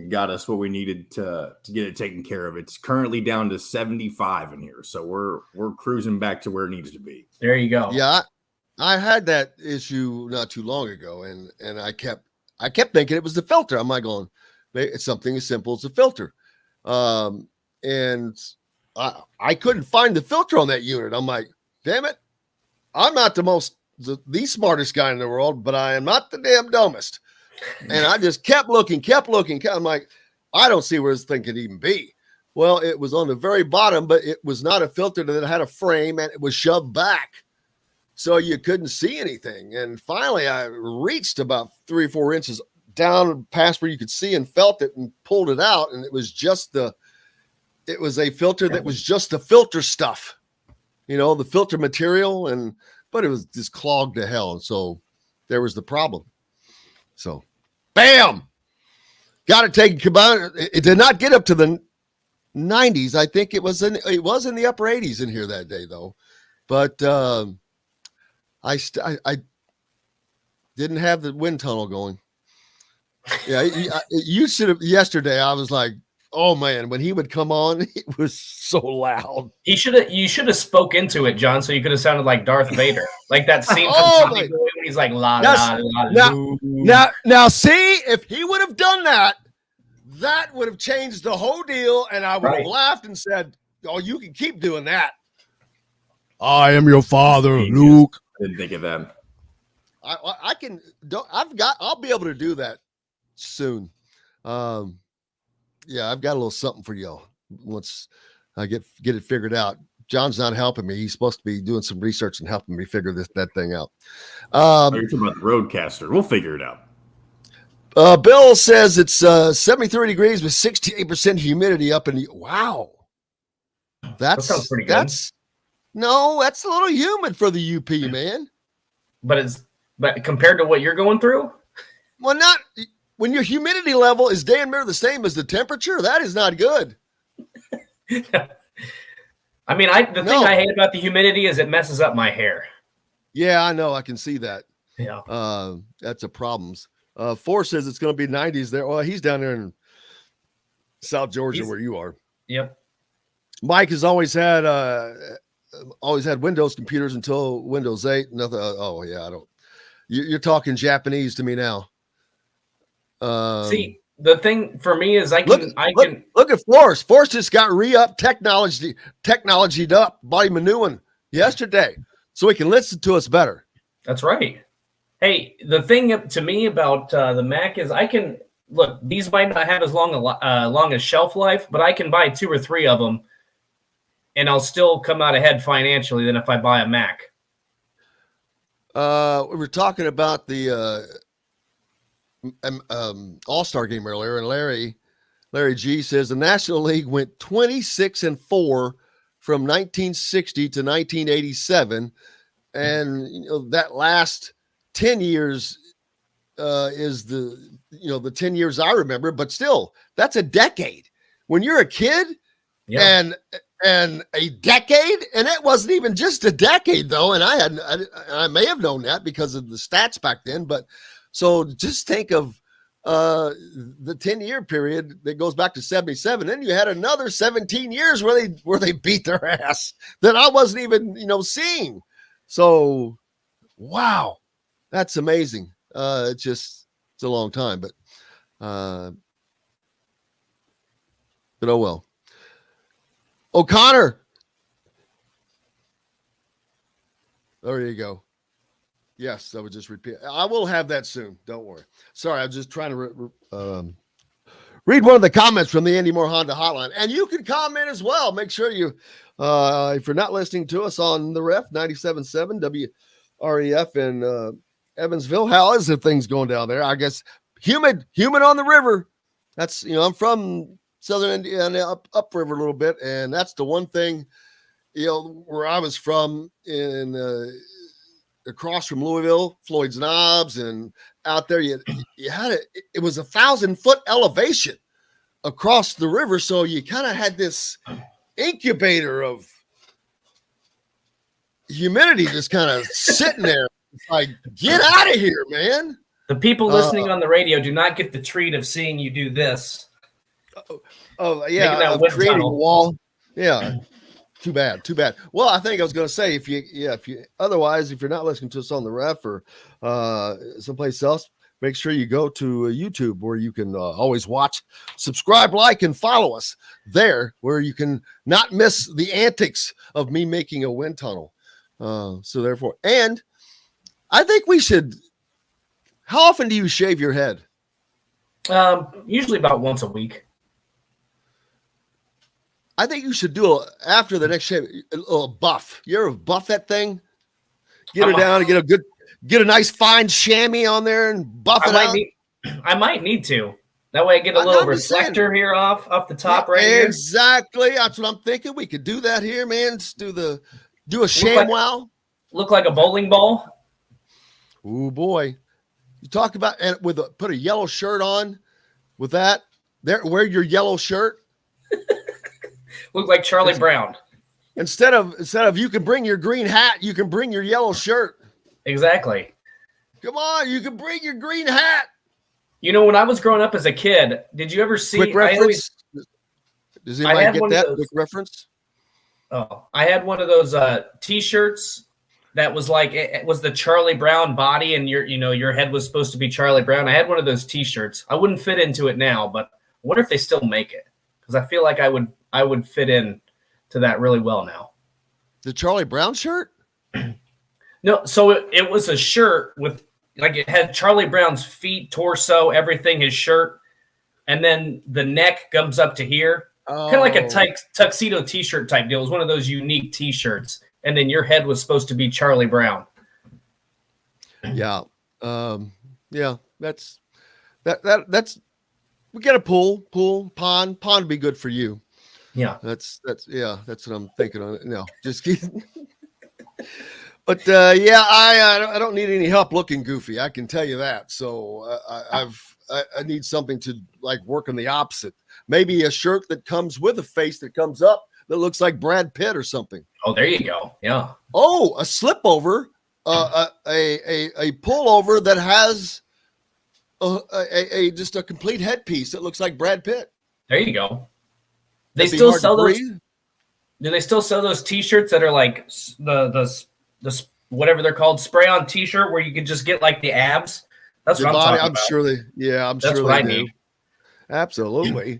got us what we needed to get it taken care of. It's currently down to 75 in here, so we're cruising back to where it needs to be. There you go. Yeah, I had that issue not too long ago, and I kept thinking it was the filter. I'm like going, it's something as simple as a filter, and I couldn't find the filter on that unit. I'm like, damn it, I'm not the smartest guy in the world, but I am not the damn dumbest. And I just kept looking. I'm like, I don't see where this thing could even be. Well, it was on the very bottom, but it was not a filter that had a frame, and it was shoved back. So you couldn't see anything. And finally, I reached about 3 or 4 inches down past where you could see and felt it and pulled it out. And it was a filter that was just the filter stuff, the filter material. But it was just clogged to hell. And so there was the problem. So, bam! Got it taken. It did not get up to the 90s. I think it was in the upper 80s in here that day, though. But I didn't have the wind tunnel going. Yeah, you should have. Yesterday, I was like, oh man, when he would come on, it was so loud. You should have spoke into it, John, so you could have sounded like Darth Vader, like that scene from Tommy Boy when he's like la la la. Now, see, if he would have done that, that would have changed the whole deal, and I would have laughed and said, "Oh, you can keep doing that." I am your father, Luke. I didn't think of that. I'll be able to do that soon. Yeah, I've got a little something for y'all once I get it figured out. John's not helping me. He's supposed to be doing some research and helping me figure that thing out. You're talking about the Roadcaster. We'll figure it out. Bill says it's 73 degrees with 68% humidity up in the – wow. That sounds pretty good. That's a little humid for the UP, man. But compared to what you're going through? Well, when your humidity level is damn near the same as the temperature, that is not good. I mean, the thing I hate about the humidity is it messes up my hair. Yeah, I know. I can see that. Yeah. That's a problem. Forrest says it's going to be 90s there. Well, he's down there in South Georgia where you are. Yep. Mike has always had Windows computers until Windows 8. Nothing. Oh yeah, I don't. You're talking Japanese to me now. See, the thing for me is I can look at Forrest. Forrest just got re-up technologied up by Manuan yesterday, so he can listen to us better. That's right. Hey, the thing to me about the Mac is I can look. These might not have as long a shelf life, but I can buy 2 or 3 of them, and I'll still come out ahead financially than if I buy a Mac. We were talking about the All-Star game earlier, and Larry G says the National League went 26-4 from 1960 to 1987, and that last 10 years is the 10 years I remember, but still, that's a decade. When you're a kid, and a decade, and it wasn't even just a decade though, and I may have known that because of the stats back then, but so just think of the 10-year period that goes back to 77. Then you had another 17 years where they beat their ass that I wasn't even seeing. So wow, that's amazing. It's a long time, but oh well. O'Connor. There you go. Yes, I would just repeat. I will have that soon. Don't worry. Sorry, I was just trying to read one of the comments from the Andy Moore Honda hotline. And you can comment as well. Make sure you, if you're not listening to us on the ref, 97.7 WREF in Evansville. How is the things going down there? I guess humid on the river. That's, I'm from Southern Indiana, upriver a little bit, and that's the one thing, where I was from in across from Louisville, Floyd's Knobs, and out there you had it was 1,000-foot elevation across the river, so you kind of had this incubator of humidity just kind of sitting there. It's like, get out of here, man. The people listening on the radio do not get the treat of seeing you do this. Oh yeah, creating a wall. Yeah, too bad. Well, I think I was going to say if you're not listening to us on the ref or someplace else, make sure you go to YouTube where you can always watch, subscribe, like, and follow us there, where you can not miss the antics of me making a wind tunnel. So therefore, and I think we should. How often do you shave your head? Usually about once a week. I think you should do after the next shave a little buff. You ever buff that thing? Get her down and get a nice fine chamois on there and buff it out. I might need to. That way I get a little reflector here off the top right here. Exactly. That's what I'm thinking. We could do that here, man. Just do a ShamWow. Look like a bowling ball. Oh boy. You talk about and put a yellow shirt on with that. Wear your yellow shirt. Look like Charlie Brown. Instead of you can bring your green hat, you can bring your yellow shirt. Exactly. Come on, you can bring your green hat. When I was growing up as a kid, did you ever see? Quick reference. Does anybody get that? Quick reference. Oh, I had one of those T-shirts that was like it was the Charlie Brown body, and your head was supposed to be Charlie Brown. I had one of those T-shirts. I wouldn't fit into it now, but I wonder if they still make it, because I feel like I would fit in to that really well now. The Charlie Brown shirt? No, so it was a shirt with it had Charlie Brown's feet, torso, everything, his shirt, and then the neck comes up to here. Kind of like a tuxedo T-shirt type deal. It was one of those unique T-shirts, and then your head was supposed to be Charlie Brown. Yeah, That's we get a pond would be good for you. Yeah, that's what I'm thinking on it. No, just keep. But I don't need any help looking goofy. I can tell you that. So I need something to like work on the opposite. Maybe a shirt that comes with a face that comes up that looks like Brad Pitt or something. Oh, there you go. Yeah. Oh, a slip over, a pullover that has just a complete headpiece that looks like Brad Pitt. There you go. They That'd be still hard to sell those. breathe. Do they still sell those T-shirts that are like the whatever they're called, spray-on T-shirt where you could just get like the abs? That's The what body, I'm I'm talking sure they. Yeah, I'm That's sure what they I do. need. Absolutely.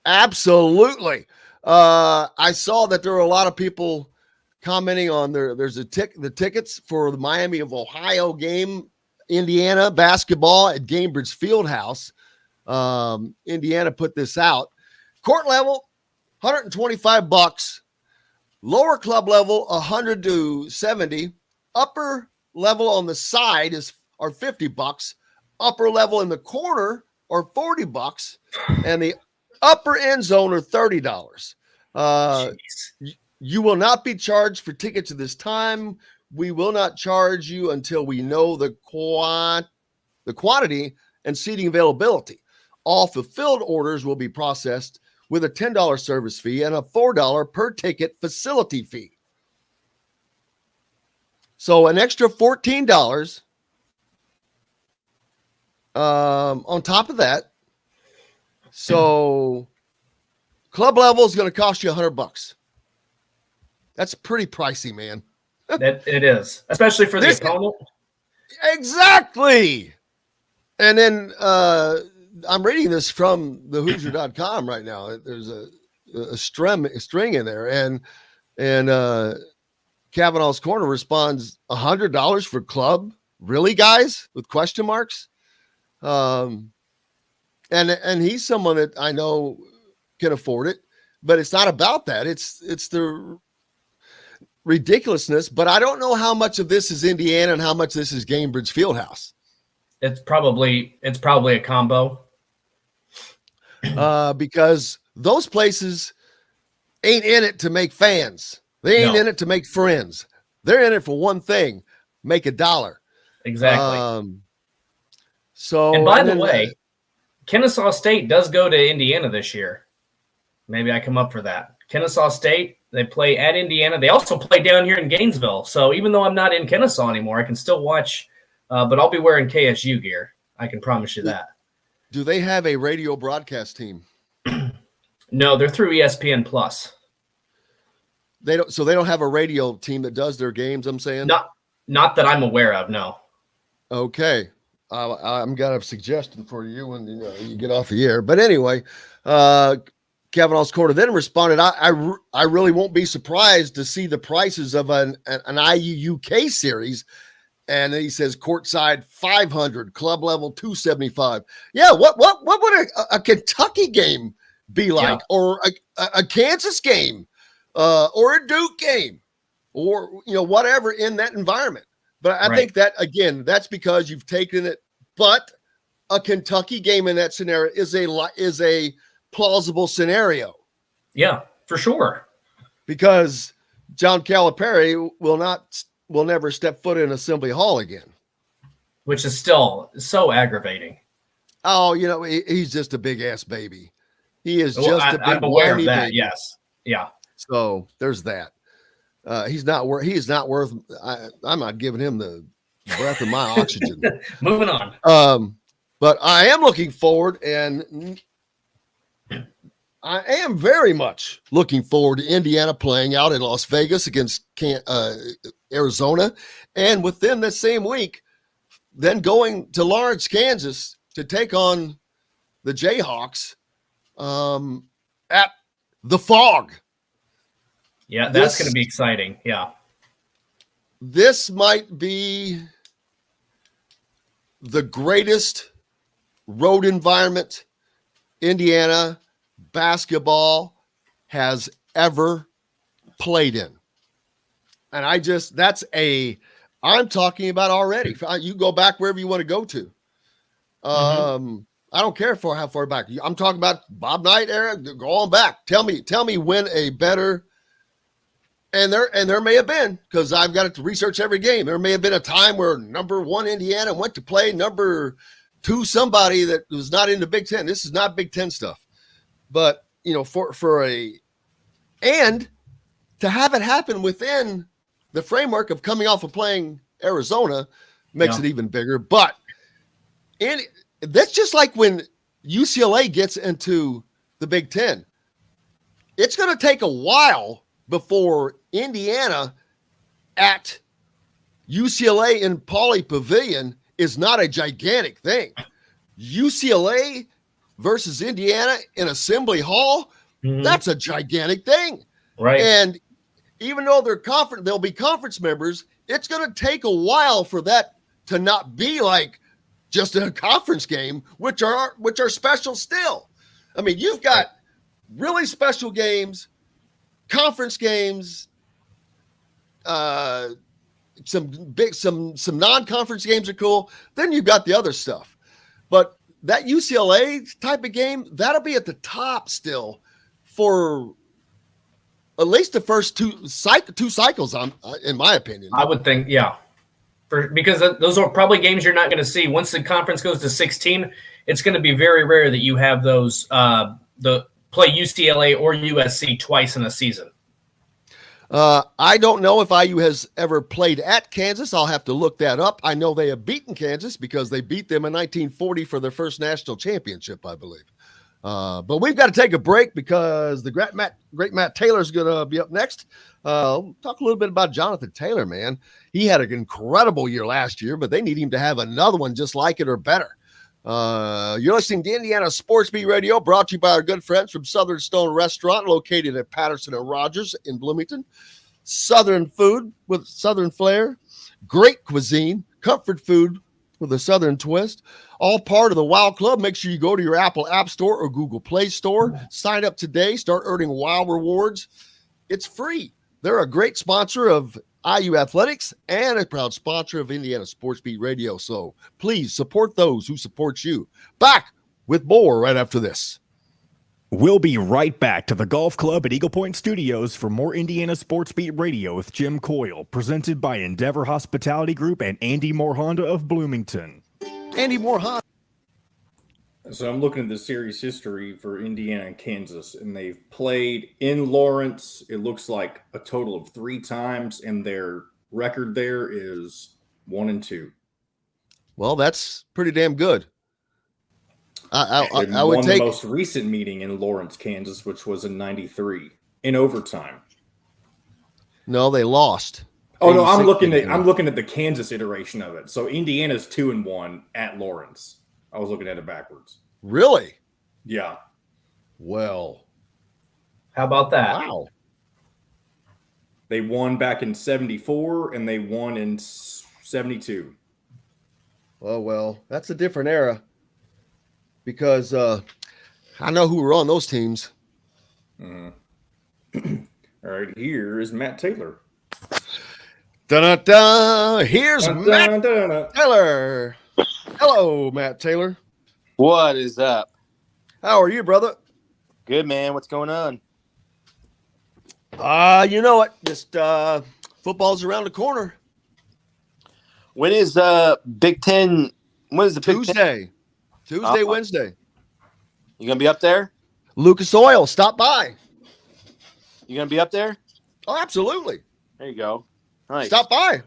Absolutely. I saw that there were a lot of people commenting on there's the tickets for the Miami of Ohio game, Indiana basketball at Gainbridge Fieldhouse. Indiana put this out. Court level, $125. Lower club level, 100 to 70. Upper level on the side are $50. Upper level in the corner are $40, and the upper end zone are $30. You will not be charged for tickets at this time. We will not charge you until we know the quantity and seating availability. All fulfilled orders will be processed with a $10 service fee and a $4 per ticket facility fee. So an extra $14 on top of that. So club level is going to cost you $100. That's pretty pricey, man. It is, especially for the opponent. Exactly. And then I'm reading this from the Hoosier.com right now. There's a string in there, and Kavanaugh's Corner responds $100 for club. Really, guys? With question marks. And he's someone that I know can afford it, but it's not about that. It's the ridiculousness. But I don't know how much of this is Indiana and how much this is Gainbridge Fieldhouse. It's probably a combo. Because those places ain't in it to make fans. They ain't in it to make friends. They're in it for one thing: make $1. Exactly. And by the way, Kennesaw State does go to Indiana this year. Maybe I come up for that. Kennesaw State, they play at Indiana. They also play down here in Gainesville. So even though I'm not in Kennesaw anymore, I can still watch. But I'll be wearing KSU gear. I can promise you that. Do they have a radio broadcast team? No, they're through ESPN Plus. They don't. So they don't have a radio team that does their games. I'm saying not that I'm aware of. No. Okay, I'm got a suggestion for you when you get off the air. But anyway, Kavanaugh's Corner then responded, I really won't be surprised to see the prices of an IU UK series. And then he says courtside 500, club level 275. Yeah, what would a Kentucky game be like, or a Kansas game, or a Duke game, or whatever in that environment? But I think that again, that's because you've taken it. But a Kentucky game in that scenario is a plausible scenario. Yeah, for sure. Because John Calipari will never step foot in Assembly Hall again. Which is still so aggravating. Oh, he's just a big ass baby. He is just a big I'm aware of that. baby. Yes. Yeah. So there's that. He's not worth. I'm not giving him the breath of my oxygen. Moving on. But I am looking forward, and I am very much looking forward to Indiana playing out in Las Vegas against Arizona, and within the same week, then going to Lawrence, Kansas to take on the Jayhawks at the Fog. Yeah, that's going to be exciting. Yeah. This might be the greatest road environment Indiana basketball has ever played in. And I'm talking about already. You go back wherever you want to go to. I don't care for how far back. I'm talking about Bob Knight era. Go on back. Tell me when a better And there may have been, because I've got to research every game, there may have been a time where number 1 Indiana went to play number 2 somebody that was not in the Big Ten. This is not Big Ten stuff. But, and to have it happen within the framework of coming off of playing Arizona makes it even bigger. But that's just like when UCLA gets into the Big Ten. It's going to take a while before Indiana at UCLA in Pauley Pavilion is not a gigantic thing. UCLA versus Indiana in Assembly Hall, that's a gigantic thing. Right. And even though they'll be conference members, it's going to take a while for that to not be like just a conference game, which are special still. I mean, you've got really special games, conference games, some non-conference games are cool. Then you've got the other stuff. But that UCLA type of game, that'll be at the top still for at least the first two cycles, in my opinion. I would think, yeah. Because those are probably games you're not going to see. Once the conference goes to 16, it's going to be very rare that you have those play UCLA or USC twice in a season. I don't know if IU has ever played at Kansas. I'll have to look that up. I know they have beaten Kansas because they beat them in 1940 for their first national championship, I believe. But we've got to take a break because the great Matt Taylor is going to be up next. Talk a little bit about Jonathan Taylor, man. He had an incredible year last year, but they need him to have another one just like it or better. You're listening to Indiana Sports Beat Radio, brought to you by our good friends from Southern Stone Restaurant, located at Patterson and Rogers in Bloomington. Southern food with Southern flair, great cuisine, comfort food with a Southern twist. All part of the WOW Club. Make sure you go to your Apple App Store or Google Play Store. Sign up today. Start earning WOW rewards. It's free. They're a great sponsor of IU Athletics and a proud sponsor of Indiana Sports Beat Radio. So please support those who support you. Back with more right after this. We'll be right back to the Golf Club at Eagle Point Studios for more Indiana Sports Beat Radio with Jim Coyle, presented by Endeavor Hospitality Group and Andy Moore Honda of Bloomington. Andy Moore Honda. So I'm looking at the series history for Indiana and Kansas, and they've played in Lawrence. It looks like a total of 3 times, and their record there is 1-2. Well, that's pretty damn good. I would won take the most recent meeting in Lawrence, Kansas, which was in '93 in overtime. No, they lost. Oh no, I'm looking at the Kansas iteration of it. So Indiana's 2-1 at Lawrence. I was looking at it backwards. Really? Yeah. Well, how about that? Wow. They won back in '74 and they won in '72. Oh well, that's a different era. Because I know who were on those teams. All right, here is Matt Taylor. Dun-dun-dun. Here's Matt Taylor. Hello, Matt Taylor. What is up? How are you, brother? Good, man. What's going on? You know it. Just football's around the corner. When is Big Ten? When is the Big Ten? Tuesday, Wednesday. You gonna be up there? Lucas Oil, stop by. You gonna be up there? Oh, absolutely. There you go. Nice. Stop by.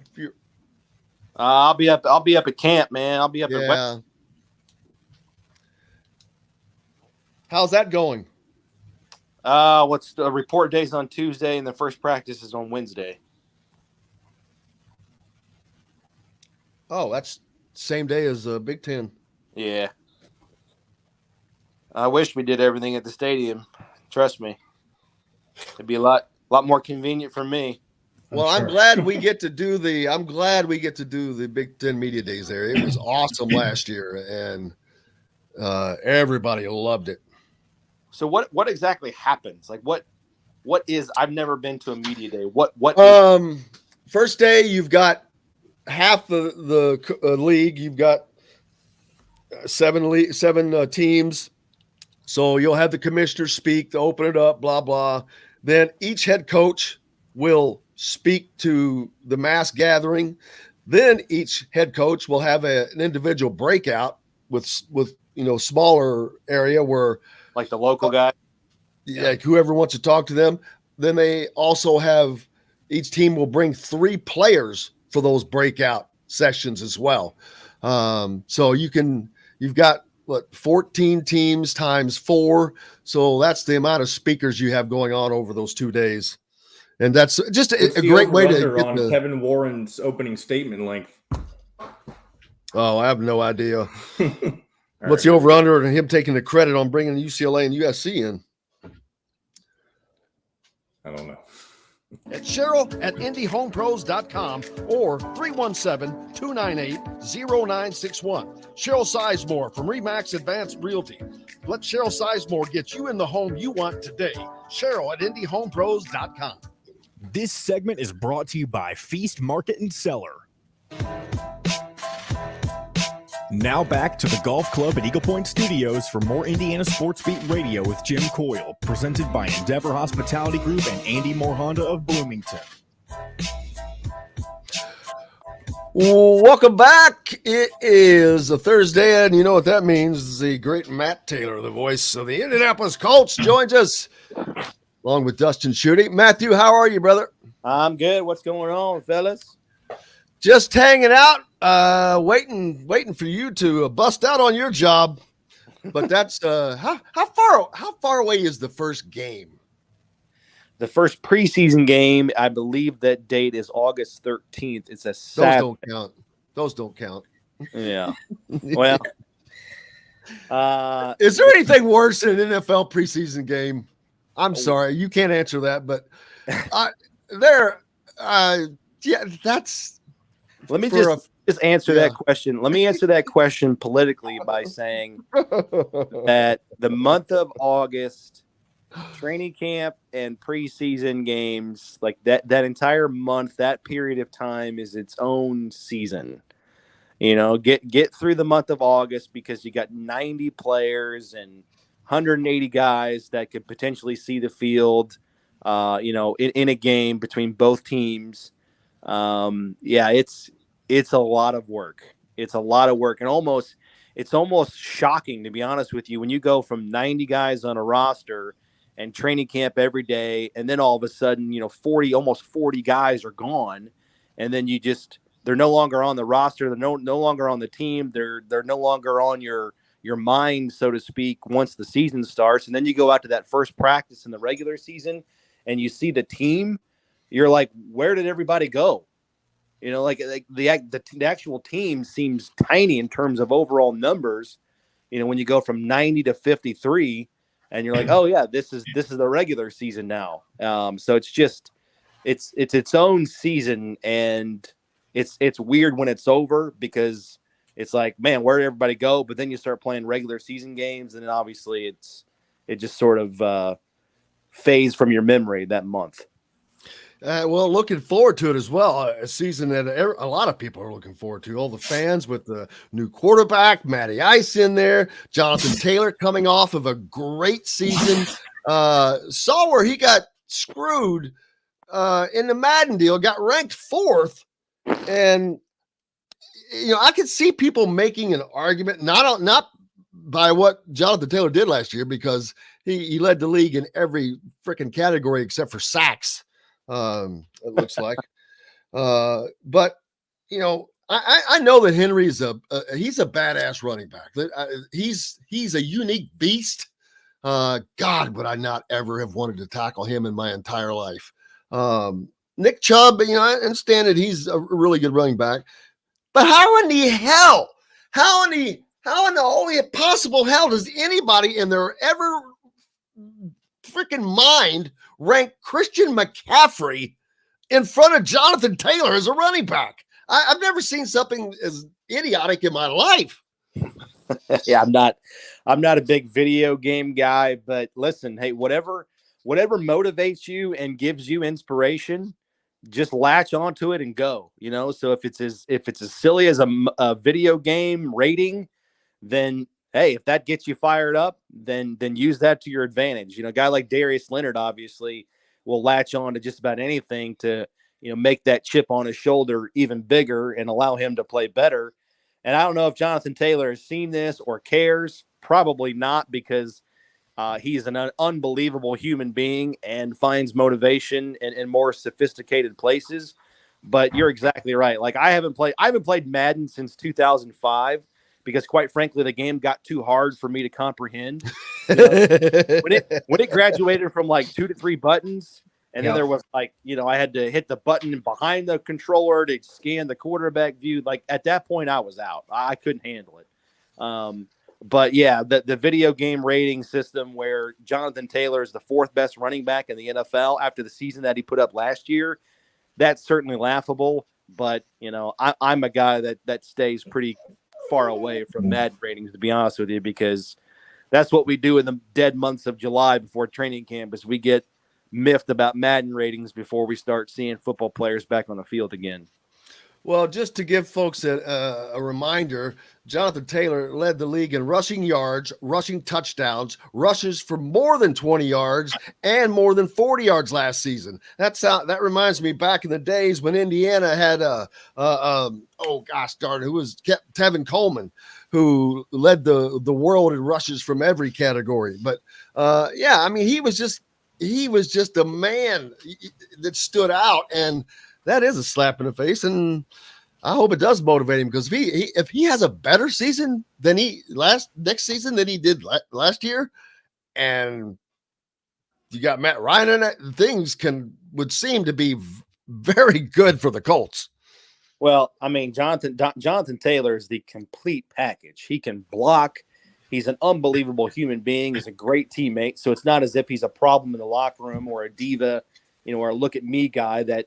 I'll be up at camp, man. I'll be up at West. How's that going? What's the report days on Tuesday and the first practice is on Wednesday. Oh, that's same day as Big Ten. Yeah. I wish we did everything at the stadium. Trust me. It'd be a lot more convenient for me. Well, I'm glad we get to do the Big Ten Media Days there. It was awesome last year, and everybody loved it. So what exactly happens? Like what is? I've never been to a media day. What? First day you've got half the league. You've got seven teams. So you'll have the commissioner speak to open it up. Blah blah. Then each head coach will speak to the mass gathering. Then each head coach will have an individual breakout with smaller area where Like the local guy. yeah, whoever wants to talk to them. Then they also have each team will bring 3 players for those breakout sessions as well. So you've got 14 teams times 4. So that's the amount of speakers you have going on over those 2 days. And that's just a great way to get on Kevin Warren's opening statement length. Oh, I have no idea. What's the over under and him taking the credit on bringing UCLA and USC in? I don't know. At Cheryl at IndyHomePros.com or 317-298-0961. Cheryl Sizemore from Remax Advanced Realty. Let Cheryl Sizemore get you in the home you want today. Cheryl at IndyHomePros.com. This segment is brought to you by Feast Market and Cellar. Now back to the Golf Club at Eagle Point Studios for more Indiana Sports Beat Radio with Jim Coyle, presented by Endeavor Hospitality Group and Andy Moore Honda of Bloomington. Welcome back. It is a Thursday, and you know what that means. The great Matt Taylor, the voice of the Indianapolis Colts, joins us along with Dustin Schutte. Matthew, how are you, brother? I'm good. What's going on, fellas? Just hanging out, waiting for you to bust out on your job. But that's how far away is the first game? The first preseason game, I believe that date is August 13th. It's a Saturday. Those don't count. Yeah. Well, is there anything worse than an NFL preseason game? I'm sorry, you can't answer that, but that's. Let me just answer that question. Let me answer that question politically by saying that the month of August, training camp and preseason games, like that entire month, that period of time is its own season. You know, get through the month of August because you got 90 players and 180 guys that could potentially see the field, in a game between both teams. It's a lot of work. It's a lot of work, and it's almost shocking, to be honest with you, when you go from 90 guys on a roster and training camp every day, and then all of a sudden, almost 40 guys are gone, and then they're no longer on the roster, they're no longer on the team, they're no longer on your mind, so to speak, once the season starts. And then you go out to that first practice in the regular season and you see the team, you're like, where did everybody go? The actual team seems tiny in terms of overall numbers, when you go from 90 to 53 and you're like, oh yeah, this is the regular season now. So it's its own season, and it's weird when it's over because it's like, man, where did everybody go? But then you start playing regular season games, and then obviously it just sort of fades from your memory that month. Well, looking forward to it as well. A season that a lot of people are looking forward to. All the fans with the new quarterback, Matty Ice in there, Jonathan Taylor coming off of a great season. Saw where he got screwed in the Madden deal, got ranked 4th, and I could see people making an argument, not by what Jonathan Taylor did last year, because he led the league in every freaking category except for sacks. It looks like, but I know that Henry's he's a badass running back. He's a unique beast. God, would I not ever have wanted to tackle him in my entire life. Nick Chubb, I understand that he's a really good running back, but how in the only possible hell does anybody in their ever freaking mind rank Christian McCaffrey in front of Jonathan Taylor as a running back? I've never seen something as idiotic in my life. Yeah, I'm not a big video game guy, but listen, hey, whatever motivates you and gives you inspiration, just latch onto it and go. So if it's as silly as a video game rating, then hey, if that gets you fired up, then use that to your advantage. A guy like Darius Leonard obviously will latch on to just about anything to, make that chip on his shoulder even bigger and allow him to play better. And I don't know if Jonathan Taylor has seen this or cares. Probably not, because he's an unbelievable human being and finds motivation in more sophisticated places. But you're exactly right. Like, I haven't played Madden since 2005 because, quite frankly, the game got too hard for me to comprehend. When it graduated from like 2 to 3 buttons, and then there was like, I had to hit the button behind the controller to scan the quarterback view. Like, at that point, I was out. I couldn't handle it. But yeah, the video game rating system where Jonathan Taylor is the 4th best running back in the NFL after the season that he put up last year, that's certainly laughable. But, I'm a guy that stays pretty far away from Madden ratings, to be honest with you, because that's what we do in the dead months of July before training camp, is we get miffed about Madden ratings before we start seeing football players back on the field again. Well, just to give folks a reminder, Jonathan Taylor led the league in rushing yards, rushing touchdowns, rushes for more than 20 yards, and more than 40 yards last season. That reminds me back in the days when Indiana had who was Tevin Coleman, who led the world in rushes from every category. But he was just a man that stood out, and that is a slap in the face, and I hope it does motivate him, because if he has a better season than next season than he did last year, and you got Matt Ryan in it, things would seem to be very good for the Colts. Well, I mean, Jonathan Taylor is the complete package. He can block. He's an unbelievable human being. He's a great teammate. So it's not as if he's a problem in the locker room or a diva, or a look at me guy that,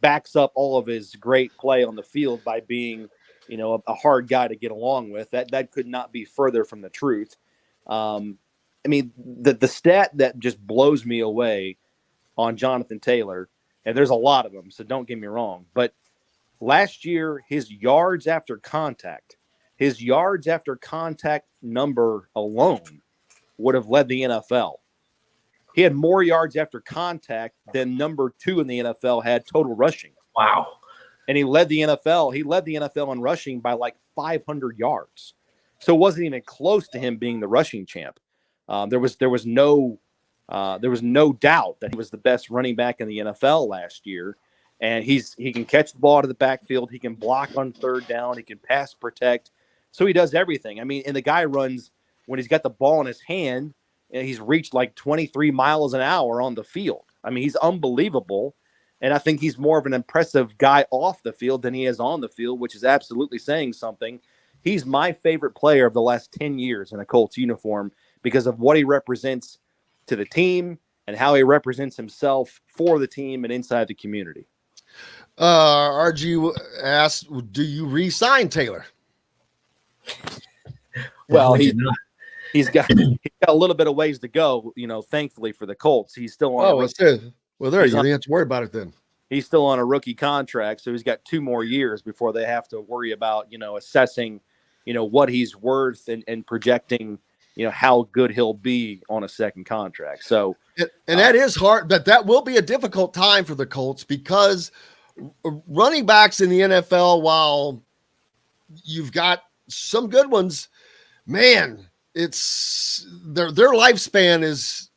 backs up all of his great play on the field by being, a hard guy to get along with. That could not be further from the truth. The stat that just blows me away on Jonathan Taylor, and there's a lot of them, so don't get me wrong, but last year, his yards after contact number alone would have led the NFL. He had more yards after contact than number 2 in the NFL had total rushing. Wow. And he led the NFL in rushing by like 500 yards. So it wasn't even close to him being the rushing champ. There was no doubt that he was the best running back in the NFL last year. And he can catch the ball to the backfield. He can block on 3rd down. He can pass protect. So he does everything. I mean, and the guy runs, when he's got the ball in his hand, and he's reached like 23 miles an hour on the field. I mean, he's unbelievable. And I think he's more of an impressive guy off the field than he is on the field, which is absolutely saying something. He's my favorite player of the last 10 years in a Colts uniform because of what he represents to the team and how he represents himself for the team and inside the community. RG asked, do you re-sign Taylor? Well, he's got a little bit of ways to go, thankfully for the Colts. He's still on. Well, there you don't have to worry about it then. He's still on a rookie contract, so he's got 2 more years before they have to worry about, assessing, what he's worth and projecting, how good he'll be on a second contract. So, and that is hard, but that will be a difficult time for the Colts, because running backs in the NFL, while you've got some good ones, man, it's their lifespan is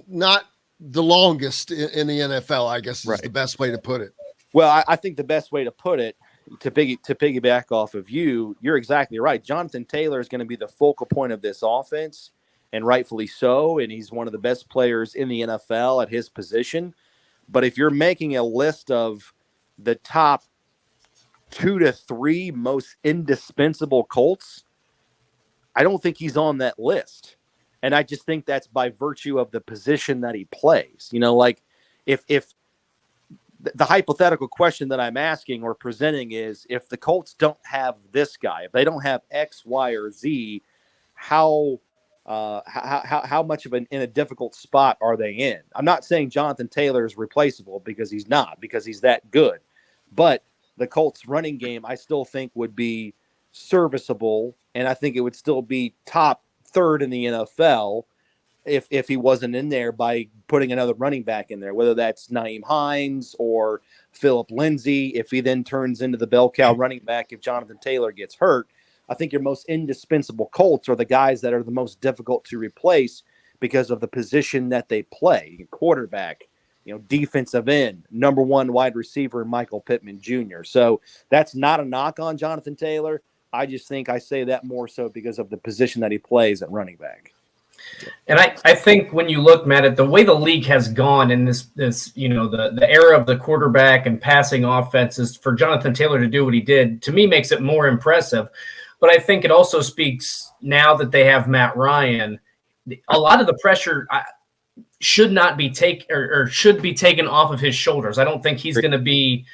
not the longest in the NFL, I guess is the best way to put it. Well, I think the best way to put it, to piggyback off of you're exactly right. Jonathan Taylor is going to be the focal point of this offense, and rightfully so. And he's one of the best players in the NFL at his position. But if you're making a list of the top 2 to 3 most indispensable Colts, I don't think he's on that list. And I just think that's by virtue of the position that he plays. Like if the hypothetical question that I'm asking or presenting is, if the Colts don't have this guy, if they don't have X, Y, or Z, how much of in a difficult spot are they in? I'm not saying Jonathan Taylor is replaceable, because he's not, because he's that good. But the Colts running game, I still think, would be serviceable, and I think it would still be top 3rd in the NFL if he wasn't in there by putting another running back in there, whether that's Naeem Hines or Philip Lindsay. If he then turns into the bell cow running back, if Jonathan Taylor gets hurt, I think your most indispensable Colts are the guys that are the most difficult to replace because of the position that they play. Quarterback, defensive end, number one wide receiver, Michael Pittman Jr. So that's not a knock on Jonathan Taylor. I just think I say that more so because of the position that he plays at running back. And I think when you look, Matt, at the way the league has gone in this the era of the quarterback and passing offenses, for Jonathan Taylor to do what he did, to me, makes it more impressive. But I think it also speaks, now that they have Matt Ryan, a lot of the pressure should not be should be taken off of his shoulders. I don't think he's going to be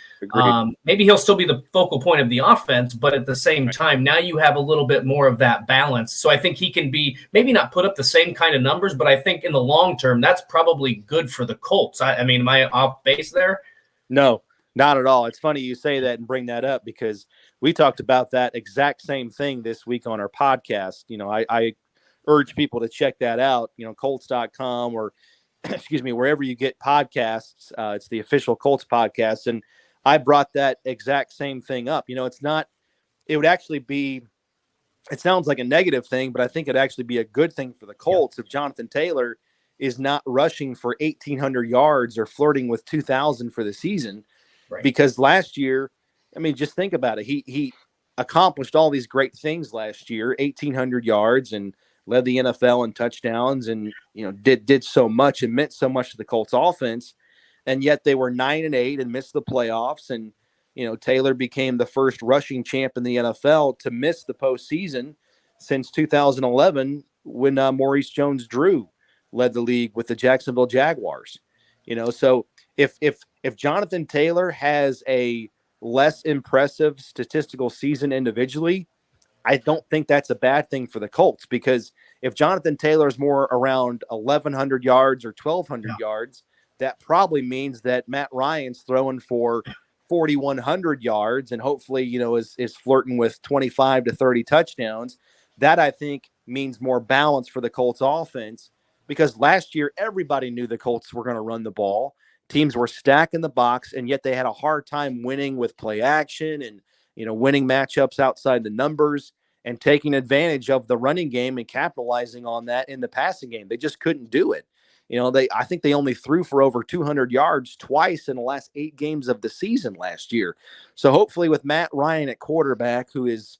maybe he'll still be the focal point of the offense, but at the same time, now you have a little bit more of that balance. So I think he can be, maybe not put up the same kind of numbers, but I think in the long term, that's probably good for the Colts. I mean, am I off base there? No, not at all. It's funny you say that and bring that up, because we talked about that exact same thing this week on our podcast. I urge people to check that out, Colts.com or wherever you get podcasts. It's the official Colts podcast. And I brought that exact same thing up. It sounds like a negative thing, but I think it'd actually be a good thing for the Colts if Jonathan Taylor is not rushing for 1,800 yards or flirting with 2,000 for the season. Right. Because last year, just think about it. He accomplished all these great things last year, 1,800 yards, and led the NFL in touchdowns, and did so much and meant so much to the Colts offense, and yet they were 9-8 and missed the playoffs. And Taylor became the first rushing champ in the NFL to miss the postseason since 2011, when Maurice Jones-Drew led the league with the Jacksonville Jaguars. So if Jonathan Taylor has a less impressive statistical season individually, I don't think that's a bad thing for the Colts, because if Jonathan Taylor is more around 1,100 yards or 1,200 yards, that probably means that Matt Ryan's throwing for 4,100 yards and hopefully, is flirting with 25 to 30 touchdowns. That, I think, means more balance for the Colts offense, because last year everybody knew the Colts were going to run the ball. Teams were stacking the box, and yet they had a hard time winning with play action and winning matchups outside the numbers and taking advantage of the running game and capitalizing on that in the passing game. They just couldn't do it. I think they only threw for over 200 yards twice in the last 8 games of the season last year. So hopefully with Matt Ryan at quarterback, who is,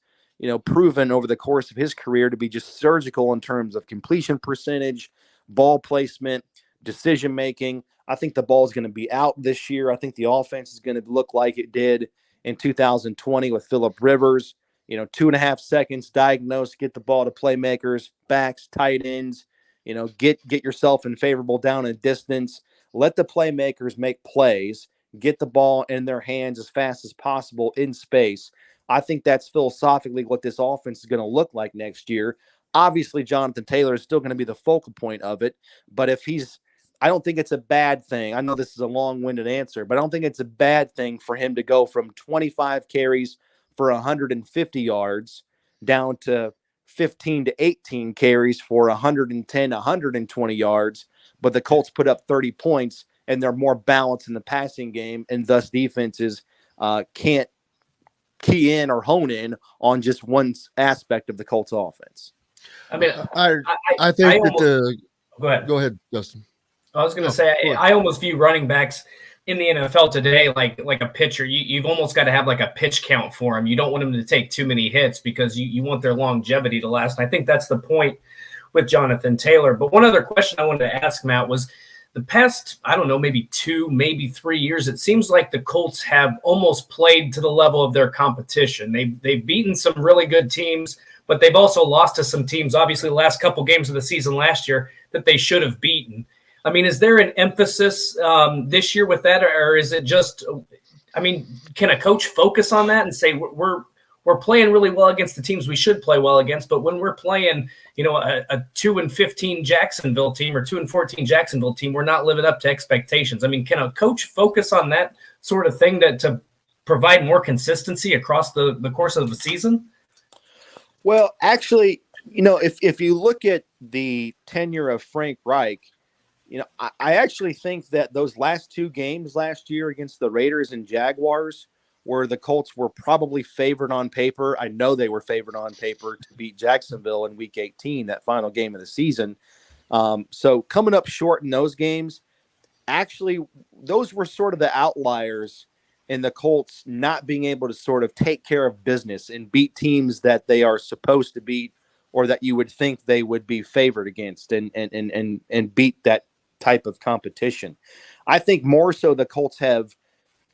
proven over the course of his career to be just surgical in terms of completion percentage, ball placement, decision-making, I think the ball is going to be out this year. I think the offense is going to look like it did in 2020 with Phillip Rivers. 2.5 seconds, diagnose, get the ball to playmakers, backs, tight ends, get yourself in favorable down and distance, let the playmakers make plays, get the ball in their hands as fast as possible in space. I think that's philosophically what this offense is going to look like next year. Obviously, Jonathan Taylor is still going to be the focal point of it, but I don't think it's a bad thing. I know this is a long-winded answer, but I don't think it's a bad thing for him to go from 25 carries for 150 yards down to 15 to 18 carries for 110, 120 yards. But the Colts put up 30 points, and they're more balanced in the passing game, and thus defenses can't key in or hone in on just one aspect of the Colts offense. I think go ahead, Dustin. I was going to say, I almost view running backs in the NFL today like a pitcher. You've almost got to have like a pitch count for them. You don't want them to take too many hits because you want their longevity to last. And I think that's the point with Jonathan Taylor. But one other question I wanted to ask, Matt, was the past, I don't know, maybe 2, maybe 3 years, it seems like the Colts have almost played to the level of their competition. They've beaten some really good teams, but they've also lost to some teams, obviously the last couple games of the season last year, that they should have beaten. I mean, is there an emphasis this year with that, or is it just, can a coach focus on that and say we're playing really well against the teams we should play well against, but when we're playing, a 2-15 Jacksonville team or 2-14 Jacksonville team, we're not living up to expectations? I mean, can a coach focus on that sort of thing to provide more consistency across the course of the season? Well, actually, if you look at the tenure of Frank Reich, I actually think that those last two games last year against the Raiders and Jaguars, where the Colts were probably favored on paper. I know they were favored on paper to beat Jacksonville in Week 18, that final game of the season. So coming up short in those games, actually, those were sort of the outliers in the Colts not being able to sort of take care of business and beat teams that they are supposed to beat or that you would think they would be favored against and beat that type of competition. I think more so the Colts have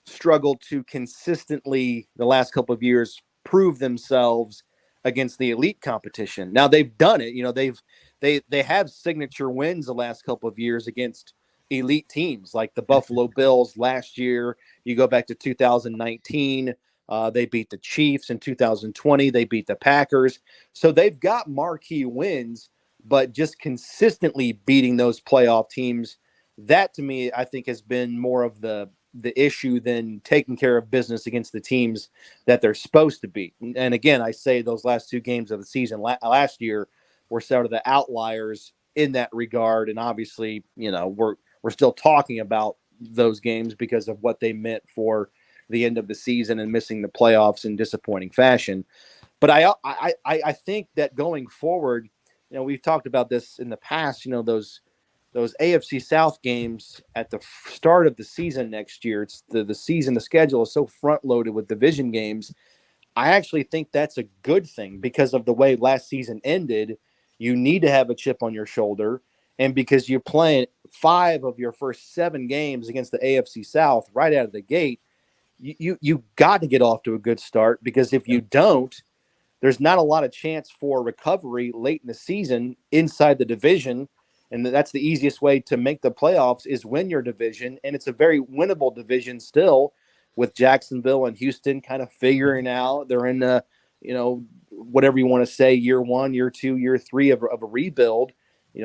struggled to consistently the last couple of years prove themselves against the elite competition. Now they've done it. They have signature wins the last couple of years against elite teams like the Buffalo Bills last year. You go back to 2019, they beat the Chiefs. In 2020, they beat the Packers. So they've got marquee wins, but just consistently beating those playoff teams, that to me, I think has been more of the issue than taking care of business against the teams that they're supposed to beat. And again, I say those last two games of the season last year were sort of the outliers in that regard. And obviously, we're still talking about those games because of what they meant for the end of the season and missing the playoffs in disappointing fashion. But I think that going forward, we've talked about this in the past, those AFC South games at the start of the season next year. It's the season, the schedule is so front loaded with division games. I actually think that's a good thing because of the way last season ended. You need to have a chip on your shoulder. And because you're playing 5 of your first 7 games against the AFC South right out of the gate, you got to get off to a good start, because if you don't, there's not a lot of chance for recovery late in the season inside the division. And that's the easiest way to make the playoffs is win your division. And it's a very winnable division still, with Jacksonville and Houston kind of figuring out. They're in the, whatever you want to say, year 1, year 2, year 3 of a rebuild,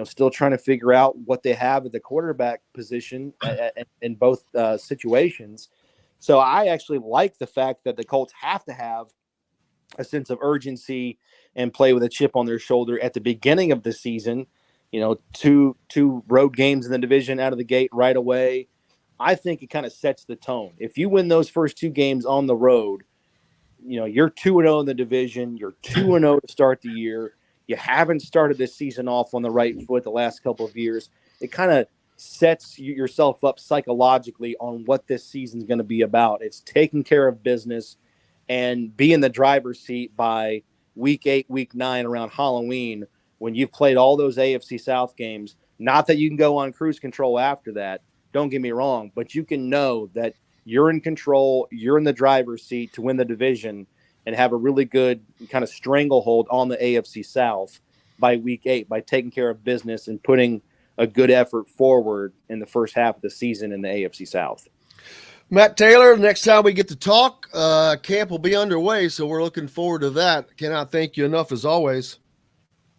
still trying to figure out what they have at the quarterback position in both situations. So I actually like the fact that the Colts have to have a sense of urgency and play with a chip on their shoulder at the beginning of the season. Two road games in the division out of the gate right away. I think it kind of sets the tone. If you win those first 2 games on the road, you're 2-0 in the division. You're 2-0 to start the year. You haven't started this season off on the right foot the last couple of years. It kind of sets yourself up psychologically on what this season's going to be about. It's taking care of business and be in the driver's seat by week 8, week 9 around Halloween, when you've played all those AFC South games. Not that you can go on cruise control after that, don't get me wrong, but you can know that you're in control, you're in the driver's seat to win the division and have a really good kind of stranglehold on the AFC South by week 8 by taking care of business and putting a good effort forward in the first half of the season in the AFC South. Matt Taylor, next time we get to talk, camp will be underway, so we're looking forward to that. Cannot thank you enough as always.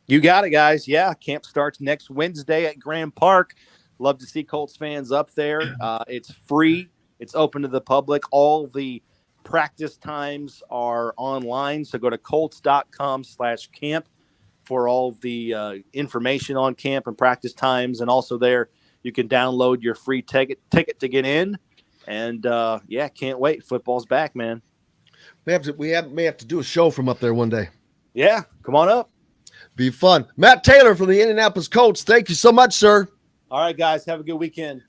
You got it, guys. Yeah, camp starts next Wednesday at Grand Park. Love to see Colts fans up there. It's free. It's open to the public. All the practice times are online, so go to colts.com/camp for all the information on camp and practice times. And also there, you can download your free ticket to get in. And, can't wait. Football's back, man. We may have to do a show from up there one day. Yeah, come on up. Be fun. Matt Taylor from the Indianapolis Colts, thank you so much, sir. All right, guys, have a good weekend.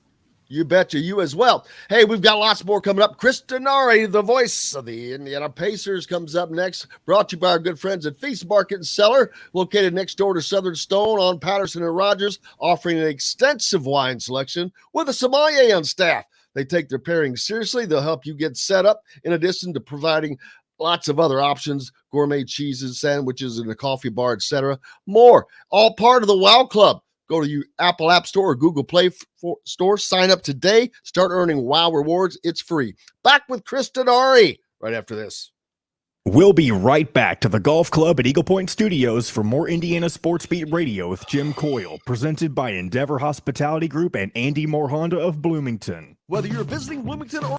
You betcha. You as well. Hey, we've got lots more coming up. Chris Denari, the voice of the Indiana Pacers, comes up next. Brought to you by our good friends at Feast Market and Cellar, located next door to Southern Stone on Patterson and Rogers, offering an extensive wine selection with a sommelier on staff. They take their pairings seriously. They'll help you get set up, in addition to providing lots of other options, gourmet cheeses, sandwiches, and a coffee bar, etc. More. All part of the Wow Club. Go to your Apple App Store or Google Play Store. Sign up today. Start earning Wow rewards. It's free. Back with Chris Denari right after this. We'll be right back to the Golf Club at Eagle Point Studios for more Indiana Sports Beat Radio with Jim Coyle, presented by Endeavor Hospitality Group and Andy Moore Honda of Bloomington. Whether you're visiting Bloomington or...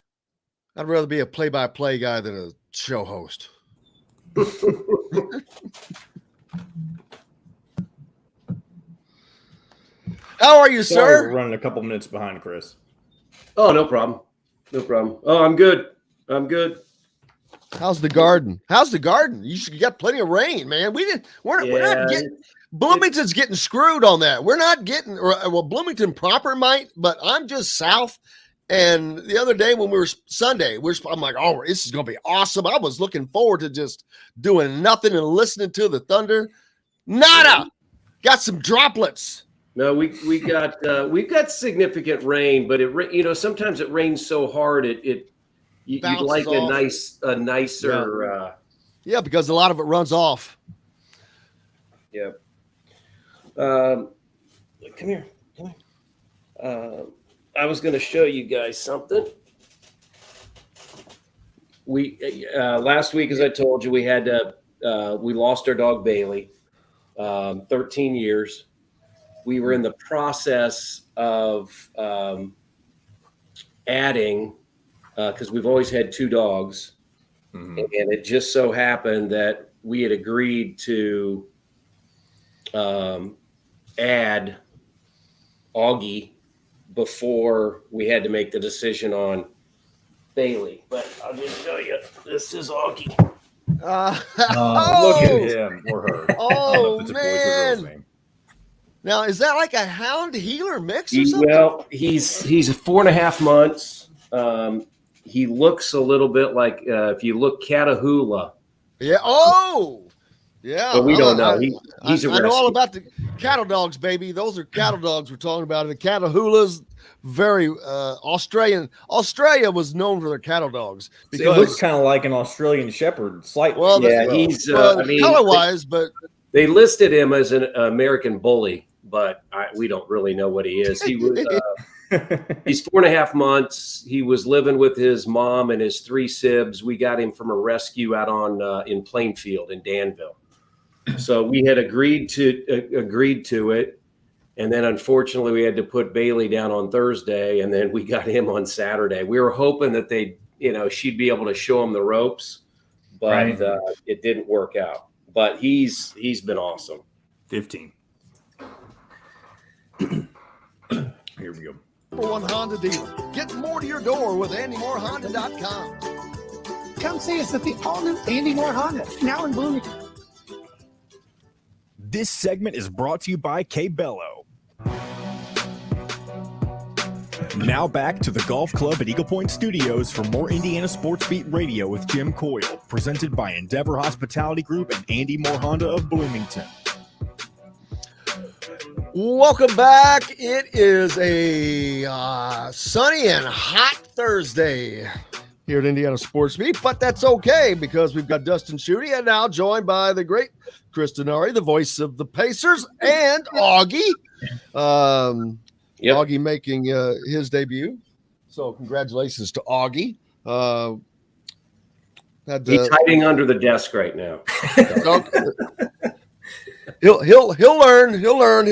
I'd rather be a play-by-play guy than a show host. How are you, Sorry, sir? we're running a couple minutes behind, Chris. Oh, no problem. No problem. Oh, I'm good. I'm good. How's the garden? How's the garden? You got plenty of rain, man. We're not getting. Bloomington's getting screwed on that. We're not getting. Well, Bloomington proper might, but I'm just south. And the other day when we were Sunday, I'm like, oh, this is gonna be awesome. I was looking forward to just doing nothing and listening to the thunder. Nada. Got some droplets. No, we've got significant rain, but sometimes it rains so hard you'd like off. a nicer Yeah, because a lot of it runs off. Yeah. Come here. I was going to show you guys something. We last week, as I told you, we lost our dog Bailey, 13 years. We were in the process of adding, because we've always had 2 dogs, and it just so happened that we had agreed to add Augie before we had to make the decision on Bailey. But I'll just show you. This is Augie. Look at him or her. Oh, man. Now, is that like a hound healer mix or something? Well, he's 4.5 months. He looks a little bit like if you look Catahoula. Yeah. Oh, yeah. But we don't know. He's a I know all rescue. about the cattle dogs, baby. Those are cattle dogs we're talking about. And the Catahoula's very Australian. Australia was known for their cattle dogs. Because it looks kind of like an Australian Shepherd, slightly. Well, yeah, he's color-wise, but they listed him as an American bully, but we don't really know what he is. He was he's 4.5 months. He was living with his mom and his 3 sibs. We got him from a rescue out on in Plainfield in Danville. So we had agreed to it, and then unfortunately we had to put Bailey down on Thursday, and then we got him on Saturday. We were hoping that she'd be able to show him the ropes, but it didn't work out. But he's been awesome. 15. Here we go. #1 Honda dealer. Get more to your door with AndyMooreHonda.com. Come see us at the all-new Andy Moore Honda, now in Bloomington. This segment is brought to you by K-Bello. Now back to the Golf Club at Eagle Point Studios for more Indiana Sports Beat Radio with Jim Coyle, presented by Endeavor Hospitality Group and Andy Moore Honda of Bloomington. Welcome back. It is a sunny and hot Thursday here at Indiana Sports Beat, but that's okay because we've got Dustin Schutte and now joined by the great Chris Denari, the voice of the Pacers, and Augie. Augie making his debut. So congratulations to Augie. He's hiding under the desk right now. He'll learn. He'll get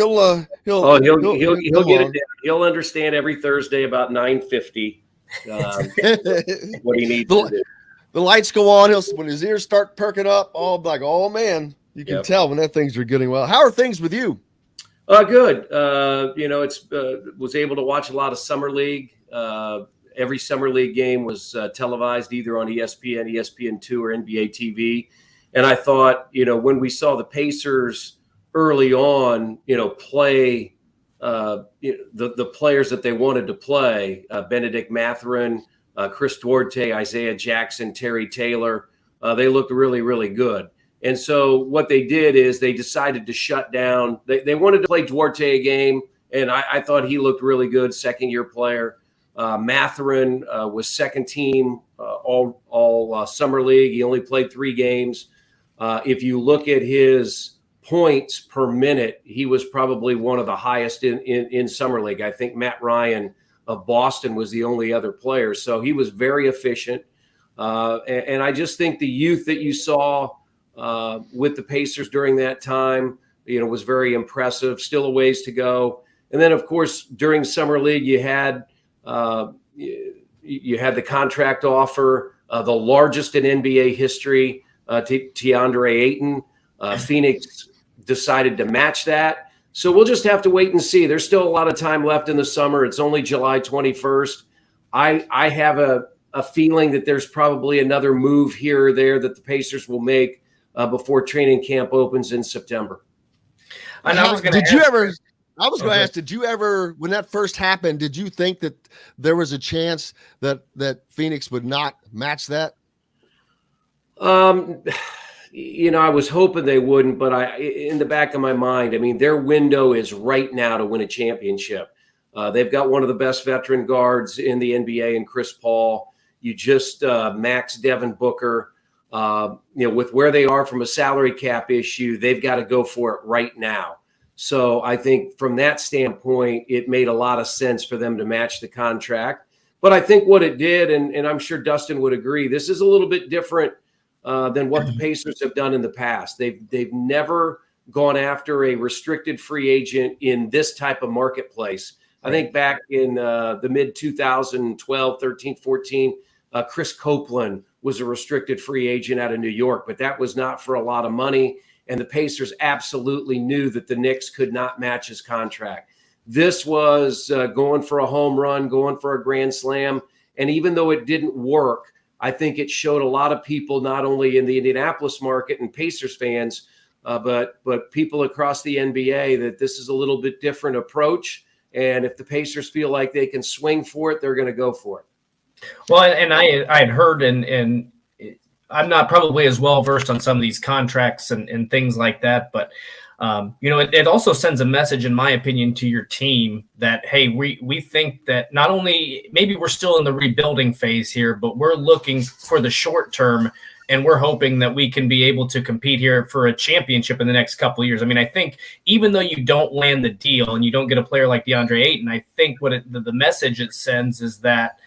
it down. He'll understand every Thursday about 9:50 what he needs to do. The lights go on. When his ears start perking up, I'm like, oh man, you can tell when that things are getting well. How are things with you? Good. Was able to watch a lot of summer league. Every summer league game was televised either on ESPN, ESPN2, or NBA TV. And I thought, when we saw the Pacers early on, play the players that they wanted to play, Benedict Mathurin, Chris Duarte, Isaiah Jackson, Terry Taylor, they looked really, really good. And so what they did is they decided to shut down. They wanted to play Duarte a game, and I thought he looked really good, second-year player. Mathurin was second team all summer league. He only played 3 games. If you look at his points per minute, he was probably one of the highest in summer league. I think Matt Ryan of Boston was the only other player. So he was very efficient. And I just think the youth that you saw with the Pacers during that time, was very impressive. Still a ways to go. And then, of course, during summer league, you had the contract offer, the largest in NBA history, to DeAndre Ayton. Phoenix decided to match that. So we'll just have to wait and see. There's still a lot of time left in the summer. It's only July 21st. I have a feeling that there's probably another move here or there that the Pacers will make before training camp opens in September. And I was going to ask, did you ever, when that first happened, did you think that there was a chance that Phoenix would not match that? I was hoping they wouldn't, but in the back of my mind, I mean, their window is right now to win a championship. They've got one of the best veteran guards in the NBA in Chris Paul. You just max Devin Booker. With where they are from a salary cap issue, they've got to go for it right now. So I think from that standpoint, it made a lot of sense for them to match the contract. But I think what it did, and I'm sure Dustin would agree, this is a little bit different than what the Pacers have done in the past. They've never gone after a restricted free agent in this type of marketplace. I think back in the mid 2012, 13, 14, Chris Copeland was a restricted free agent out of New York, but that was not for a lot of money. And the Pacers absolutely knew that the Knicks could not match his contract. This was going for a home run, going for a grand slam. And even though it didn't work, I think it showed a lot of people, not only in the Indianapolis market and Pacers fans, but people across the NBA, that this is a little bit different approach. And if the Pacers feel like they can swing for it, they're going to go for it. Well, and I had heard, and I'm not probably as well versed on some of these contracts and things like that, but it also sends a message, in my opinion, to your team that, hey, we think that not only maybe we're still in the rebuilding phase here, but we're looking for the short term, and we're hoping that we can be able to compete here for a championship in the next couple of years. I mean, I think even though you don't land the deal and you don't get a player like DeAndre Ayton, I think the message it sends is that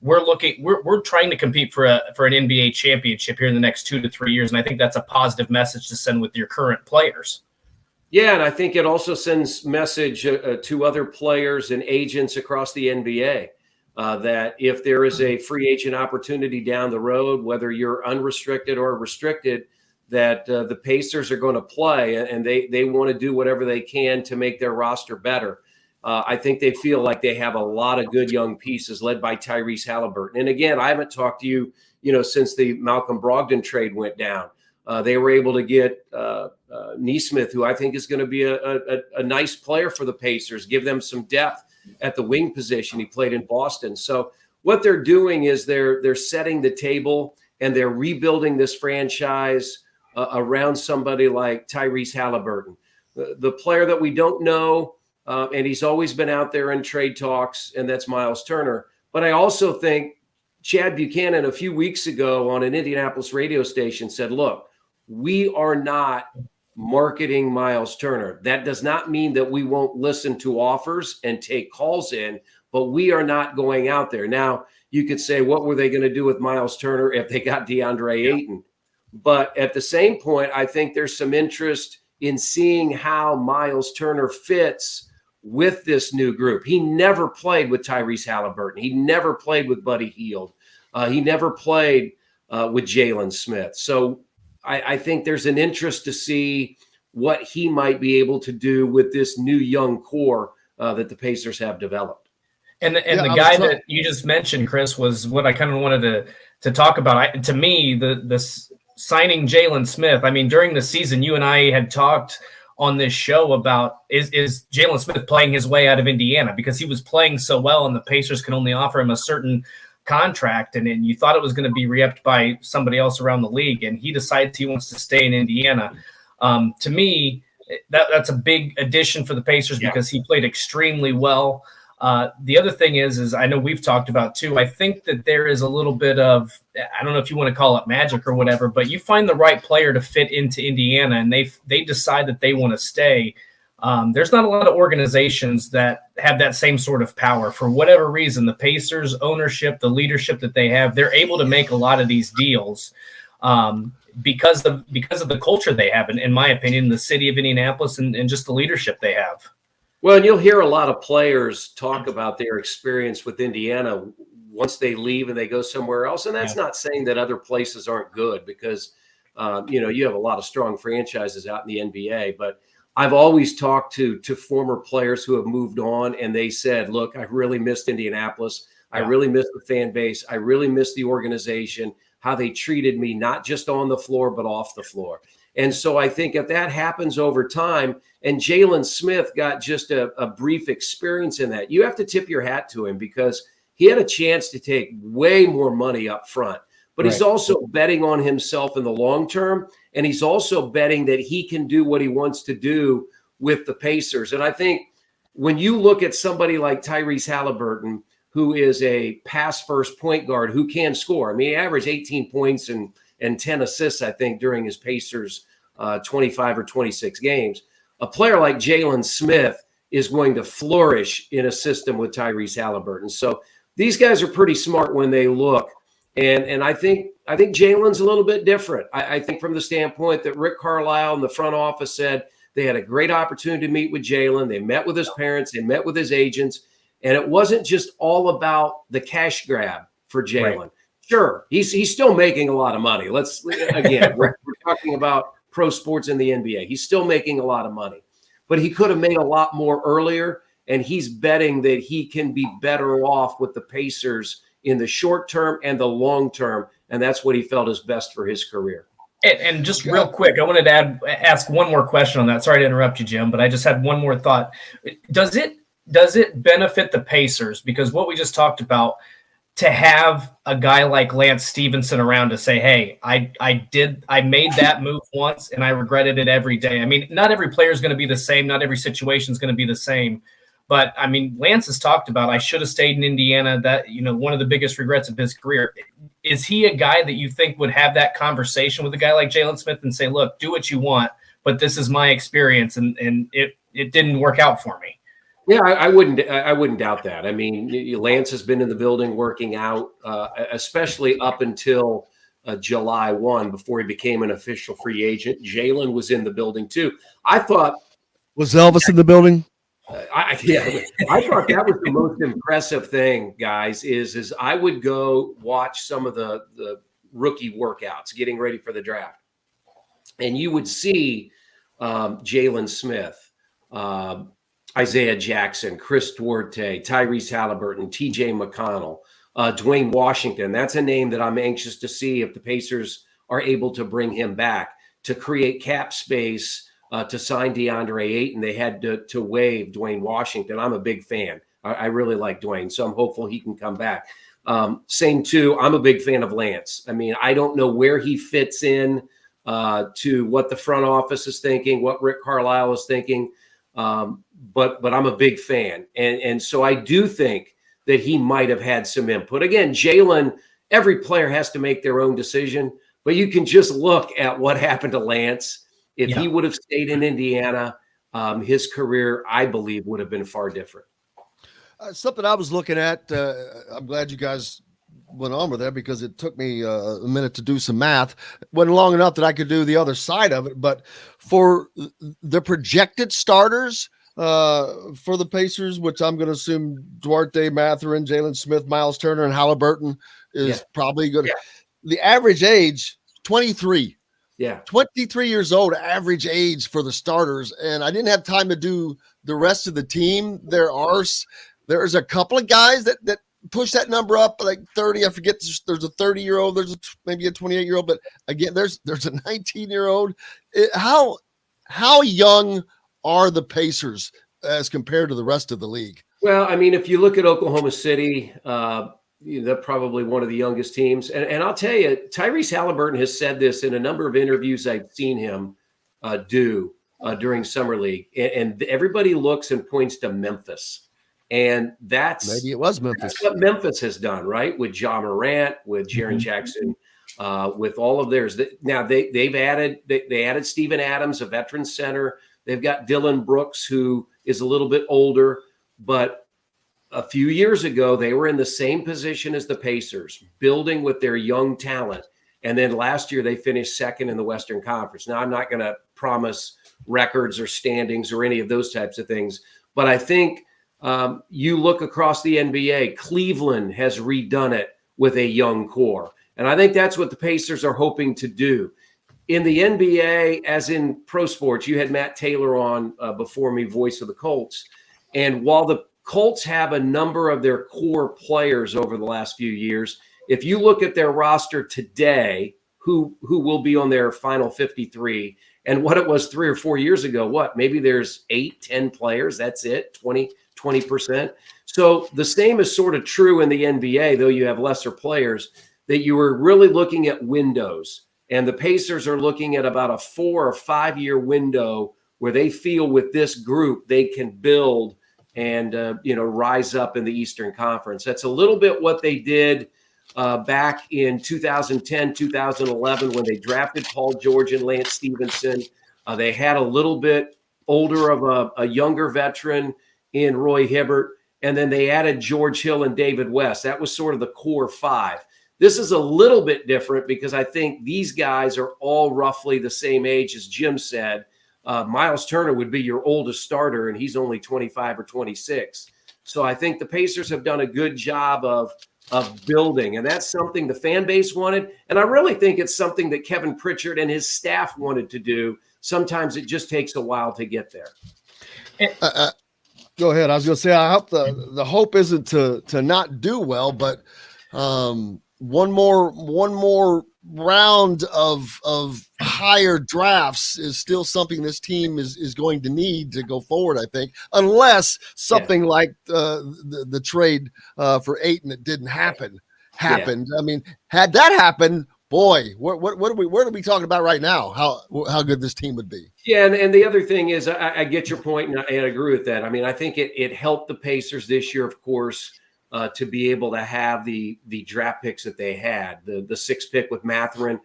we're trying to compete for an NBA championship here in the next 2 to 3 years, and I think that's a positive message to send with your current players. Yeah, and I think it also sends message to other players and agents across the NBA that if there is a free agent opportunity down the road, whether you're unrestricted or restricted, that the Pacers are going to play, and they want to do whatever they can to make their roster better. I think they feel like they have a lot of good young pieces led by Tyrese Halliburton. And again, I haven't talked to you, since the Malcolm Brogdon trade went down. They were able to get Nesmith, who I think is going to be a nice player for the Pacers, give them some depth at the wing position. He played in Boston. So what they're doing is they're setting the table, and they're rebuilding this franchise around somebody like Tyrese Halliburton, the player that we don't know. And he's always been out there in trade talks, and that's Miles Turner. But I also think Chad Buchanan a few weeks ago on an Indianapolis radio station said, look, we are not marketing Miles Turner. That does not mean that we won't listen to offers and take calls in, but we are not going out there. Now, you could say, what were they going to do with Miles Turner if they got DeAndre Ayton? But at the same point, I think there's some interest in seeing how Miles Turner fits with this new group. He never played with Tyrese Halliburton. He never played with Buddy Hield. He never played with Jalen Smith. So I think there's an interest to see what he might be able to do with this new young core that the Pacers have developed. And the guy that you just mentioned, Chris, was what I kind of wanted to talk about. To me, the signing Jalen Smith, I mean, during the season, you and I had talked on this show about is Jalen Smith playing his way out of Indiana, because he was playing so well and the Pacers can only offer him a certain contract, and you thought it was going to be re-upped by somebody else around the league, and he decides he wants to stay in Indiana. To me, that's a big addition for the Pacers because he played extremely well. The other thing is I know we've talked about too, I think that there is a little bit of, I don't know if you want to call it magic or whatever, but you find the right player to fit into Indiana and they decide that they want to stay. There's not a lot of organizations that have that same sort of power. For whatever reason, the Pacers ownership, the leadership that they have, they're able to make a lot of these deals because of the culture they have, in my opinion, the city of Indianapolis and just the leadership they have. Well, and you'll hear a lot of players talk about their experience with Indiana once they leave and they go somewhere else. And that's not saying that other places aren't good, because, you have a lot of strong franchises out in the NBA. But I've always talked to former players who have moved on, and they said, look, I really missed Indianapolis. I really missed the fan base. I really missed the organization, how they treated me, not just on the floor, but off the floor. And so I think if that happens over time, and Jalen Smith got just a brief experience in that, you have to tip your hat to him because he had a chance to take way more money up front. But he's also betting on himself in the long term, and he's also betting that he can do what he wants to do with the Pacers. And I think when you look at somebody like Tyrese Halliburton, who is a pass-first point guard who can score. I mean, he averaged 18 points and 10 assists, I think, during his Pacers 25 or 26 games. A player like Jalen Smith is going to flourish in a system with Tyrese Halliburton. So these guys are pretty smart when they look. And I think Jalen's a little bit different. I think from the standpoint that Rick Carlisle and the front office said they had a great opportunity to meet with Jalen. They met with his parents. They met with his agents. And it wasn't just all about the cash grab for Jalen. Right. Sure, he's still making a lot of money. Let's again, we're talking about pro sports in the NBA. He's still making a lot of money, but he could have made a lot more earlier. And he's betting that he can be better off with the Pacers in the short term and the long term. And that's what he felt is best for his career. And just real quick, I wanted to ask one more question on that. Sorry to interrupt you, Jim, but I just had one more thought. Does it benefit the Pacers? Because what we just talked about, to have a guy like Lance Stevenson around to say, hey, I made that move once and I regretted it every day. I mean, not every player is going to be the same. Not every situation is going to be the same. But I mean, Lance has talked about, I should have stayed in Indiana. That, one of the biggest regrets of his career. Is he a guy that you think would have that conversation with a guy like Jalen Smith and say, look, do what you want, but this is my experience and it didn't work out for me? Yeah, I wouldn't doubt that. I mean, Lance has been in the building working out, especially up until July 1 before he became an official free agent. Jalen was in the building too. I thought, was Elvis in the building? I thought that was the most impressive thing, guys, is I would go watch some of the rookie workouts getting ready for the draft. And you would see Jalen Smith, Isaiah Jackson, Chris Duarte, Tyrese Halliburton, TJ McConnell, Dwayne Washington. That's a name that I'm anxious to see if the Pacers are able to bring him back to create cap space to sign DeAndre Ayton. They had to waive Dwayne Washington. I'm a big fan. I really like Dwayne, so I'm hopeful he can come back. Same too, I'm a big fan of Lance. I mean, I don't know where he fits in to what the front office is thinking, what Rick Carlisle is thinking, but I'm a big fan. And so I do think that he might have had some input. Again, Jalen, every player has to make their own decision, but you can just look at what happened to Lance. If he would have stayed in Indiana, his career, I believe, would have been far different. Something I was looking at, I'm glad you guys went on with that because it took me a minute to do some math. It wasn't long enough that I could do the other side of it, but for the projected starters for the Pacers, which I'm going to assume Duarte, Mathurin, Jalen Smith, Miles Turner, and Halliburton is probably good. Yeah. The average age, 23. Yeah. 23 years old, average age for the starters. And I didn't have time to do the rest of the team. There's a couple of guys that push that number up, like 30. I forget, there's a 30-year-old, there's maybe a 28-year-old, but again, there's a 19-year-old. How young are the Pacers as compared to the rest of the league? Well, I mean, if you look at Oklahoma City, they're probably one of the youngest teams. And I'll tell you, Tyrese Halliburton has said this in a number of interviews I've seen him do during Summer League. And everybody looks and points to Memphis. And maybe it was Memphis. That's what Memphis has done, right? With Ja Morant, with Jaren Jackson, with all of theirs. Now they added Steven Adams, a veteran center. They've got Dylan Brooks, who is a little bit older, but a few years ago, they were in the same position as the Pacers, building with their young talent. And then last year, they finished second in the Western Conference. Now, I'm not going to promise records or standings or any of those types of things, but I think you look across the NBA, Cleveland has redone it with a young core. And I think that's what the Pacers are hoping to do. in the NBA, as in pro sports, you had Matt Taylor on before me, voice of the Colts. And while the Colts have a number of their core players over the last few years, if you look at their roster today, who will be on their final 53, and what it was 3 or 4 years ago, maybe there's 8, 10 players. That's it, 20%. So the same is sort of true in the NBA, though you have lesser players, that you were really looking at windows. And the Pacers are looking at about a 4 or 5 year window where they feel with this group they can build and rise up in the Eastern Conference. That's a little bit what they did back in 2010, 2011 when they drafted Paul George and Lance Stevenson. They had a little bit older of a younger veteran in Roy Hibbert, and then they added George Hill and David West. That was sort of the core 5. This is a little bit different because I think these guys are all roughly the same age, as Jim said. Miles Turner would be your oldest starter, and he's only 25 or 26. So I think the Pacers have done a good job of building, and that's something the fan base wanted. And I really think it's something that Kevin Pritchard and his staff wanted to do. Sometimes it just takes a while to get there. Go ahead. I was going to say, I hope the hope isn't to not do well, but one more round of higher drafts is still something this team is going to need to go forward, I think, unless something like the trade for Ayton that didn't happened. Yeah. I mean, had that happened, boy, what are we talking about right now? How good this team would be. Yeah, and the other thing is, I get your point, and I agree with that. I mean, I think it helped the Pacers this year, of course, to be able to have the draft picks that they had. The 6th pick with Mathurin,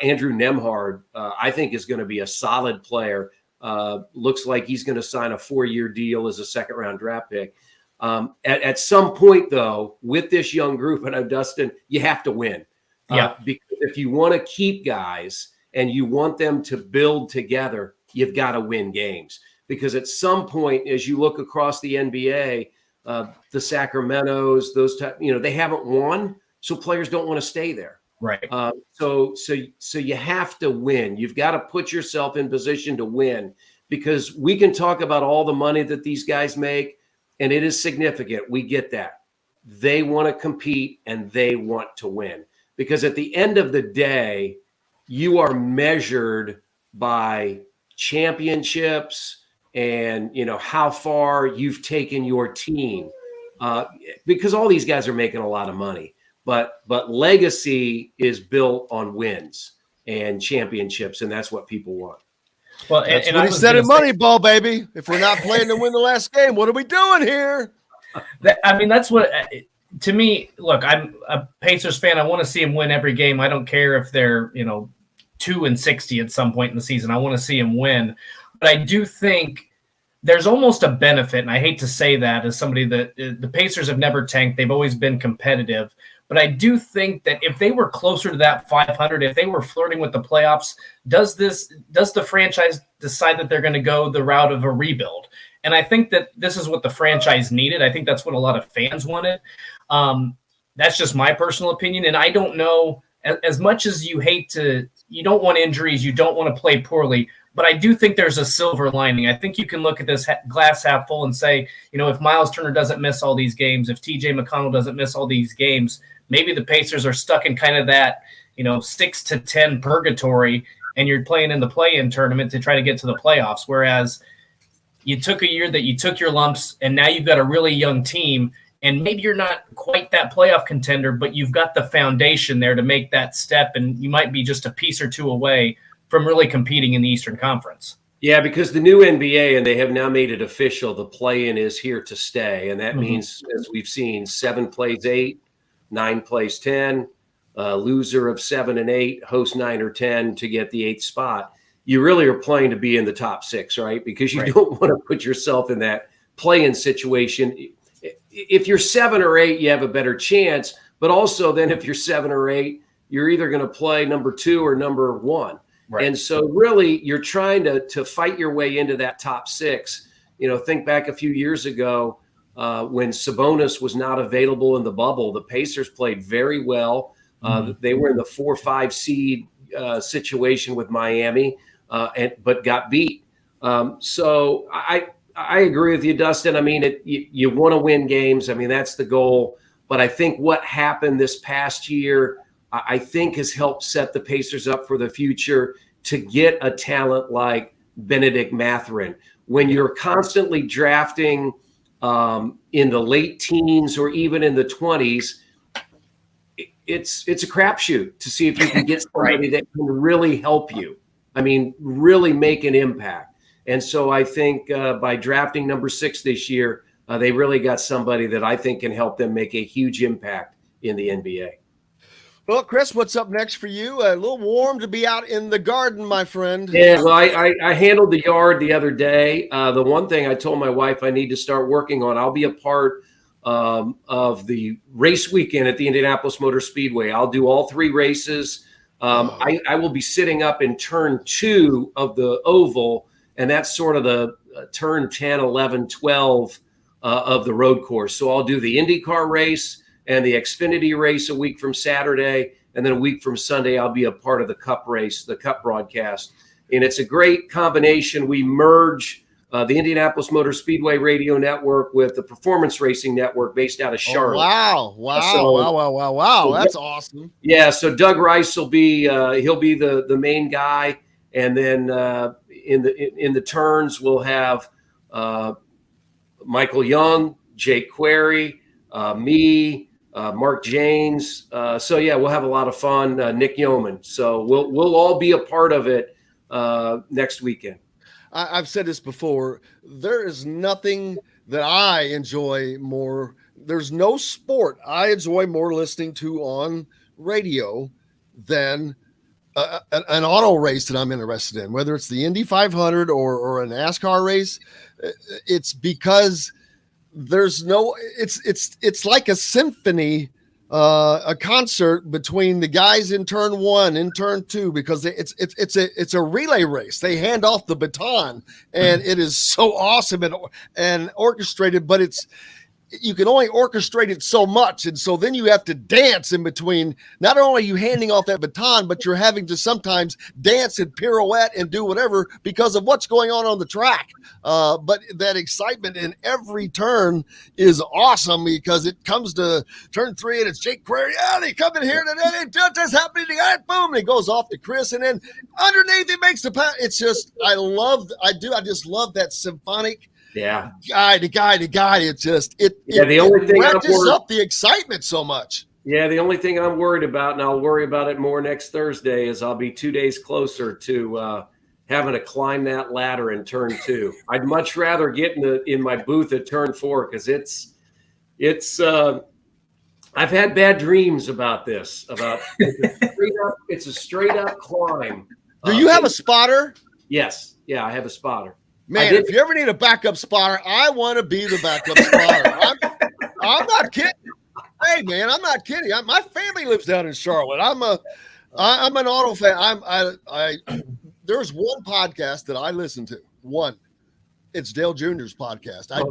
Andrew Nembhard, I think is going to be a solid player. Looks like he's going to sign a 4-year deal as a 2nd-round draft pick. At some point, though, with this young group, and I know, Dustin, you have to win. Because if you want to keep guys and you want them to build together, you've got to win games. Because at some point, as you look across the NBA, the Sacramentos, those type, they haven't won, so players don't want to stay there. Right. So you have to win. You've got to put yourself in position to win, because we can talk about all the money that these guys make, and it is significant. We get that. They want to compete and they want to win, because at the end of the day, you are measured by championships and how far you've taken your team, because all these guys are making a lot of money, but legacy is built on wins and championships, and that's what people want. Well, that's what he said in Moneyball, baby. If we're not playing to win the last game, what are we doing here? That's what, to me, look, I'm a Pacers fan. I want to see them win every game. I don't care if they're 2-60 at some point in the season. I want to see them win. But I do think there's almost a benefit, and I hate to say that as somebody that the Pacers have never tanked. They've always been competitive. But I do think that if they were closer to that 500, if they were flirting with the playoffs, does the franchise decide that they're going to go the route of a rebuild? And I think that this is what the franchise needed. I think that's what a lot of fans wanted. That's just my personal opinion. And I don't know, as much as you don't want injuries, you don't want to play poorly, but I do think there's a silver lining. I think you can look at this glass half full and say, if Miles Turner doesn't miss all these games, if TJ McConnell doesn't miss all these games, maybe the Pacers are stuck in kind of that, 6-10 purgatory, and you're playing in the play-in tournament to try to get to the playoffs. Whereas you took a year that you took your lumps, and now you've got a really young team, and maybe you're not quite that playoff contender, but you've got the foundation there to make that step, and you might be just a piece or two away from really competing in the Eastern Conference. Yeah, because the new NBA, and they have now made it official, the play-in is here to stay. And that means, as we've seen, 7 plays 8, 9 plays 10, loser of 7 and 8, host 9 or 10 to get the 8th spot. You really are playing to be in the top 6, right? Because you don't want to put yourself in that play-in situation. If you're 7 or 8, you have a better chance. But also then if you're 7 or 8, you're either going to play number 2 or number 1. Right. And so really you're trying to fight your way into that top 6. Think back a few years ago when Sabonis was not available in the bubble. The Pacers played very well. They were in the 4-5 seed situation with Miami, but got beat. So I agree with you, Dustin. I mean, you want to win games. I mean, that's the goal. But I think what happened this past year, I think has helped set the Pacers up for the future to get a talent like Benedict Mathurin. When you're constantly drafting in the late teens or even in the 20s, it's a crapshoot to see if you can get somebody that can really help you. I mean, really make an impact. And so I think by drafting number 6 this year, they really got somebody that I think can help them make a huge impact in the NBA. Well, Chris, what's up next for you? A little warm to be out in the garden, my friend. Yeah, well, I handled the yard the other day. The one thing I told my wife I need to start working on, I'll be a part of the race weekend at the Indianapolis Motor Speedway. I'll do all 3 races. I will be sitting up in turn 2 of the oval, and that's sort of the turn 10, 11, 12 of the road course. So I'll do the IndyCar race and the Xfinity race a week from Saturday. And then a week from Sunday, I'll be a part of the Cup race, the Cup broadcast. And it's a great combination. We merge the Indianapolis Motor Speedway Radio Network with the Performance Racing Network based out of Charlotte. Wow. That's awesome. Yeah, so Doug Rice will be he'll be the main guy. And then in the turns, we'll have Michael Young, Jake Query, me, Mark Janes. So yeah, we'll have a lot of fun. Nick Yeoman. So we'll all be a part of it next weekend. I've said this before. There is nothing that I enjoy more. There's no sport I enjoy more listening to on radio than an auto race that I'm interested in, whether it's the Indy 500 or a NASCAR race. It's because there's no, it's like a symphony, a concert between the guys in turn 1 and turn 2, because it's a relay race. They hand off the baton, and it is so awesome and orchestrated, but you can only orchestrate it so much. And so then you have to dance in between. Not only are you handing off that baton, but you're having to sometimes dance and pirouette and do whatever because of what's going on the track. But that excitement in every turn is awesome, because it comes to turn 3 and it's Jake Query. Yeah, they come in here and then that's happening. Boom, and it goes off to Chris. And then underneath it makes the pass. It's just, I just love that symphonic. Yeah, guy to guy. It's just the only thing ratchets up the excitement so much. Yeah, the only thing I'm worried about, and I'll worry about it more next Thursday, is I'll be 2 days closer to having to climb that ladder in turn 2. I'd much rather get in my booth at turn 4, because it's I've had bad dreams about this. It's a straight up climb. Do you have a spotter? Yes. Yeah, I have a spotter. Man, if you ever need a backup spotter, I want to be the backup spotter. I'm not kidding. Hey, man, I'm not kidding. My family lives down in Charlotte. I'm an auto fan. There's one podcast that I listen to. One. It's Dale Jr.'s podcast. And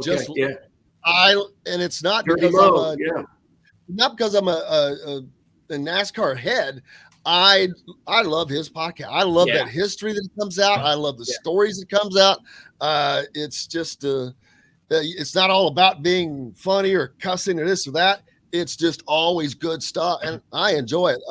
it's not because I'm a NASCAR head. I love his podcast. I love that history that comes out. I love the stories that comes out. It's just it's not all about being funny or cussing or this or that. It's just always good stuff, and I enjoy it.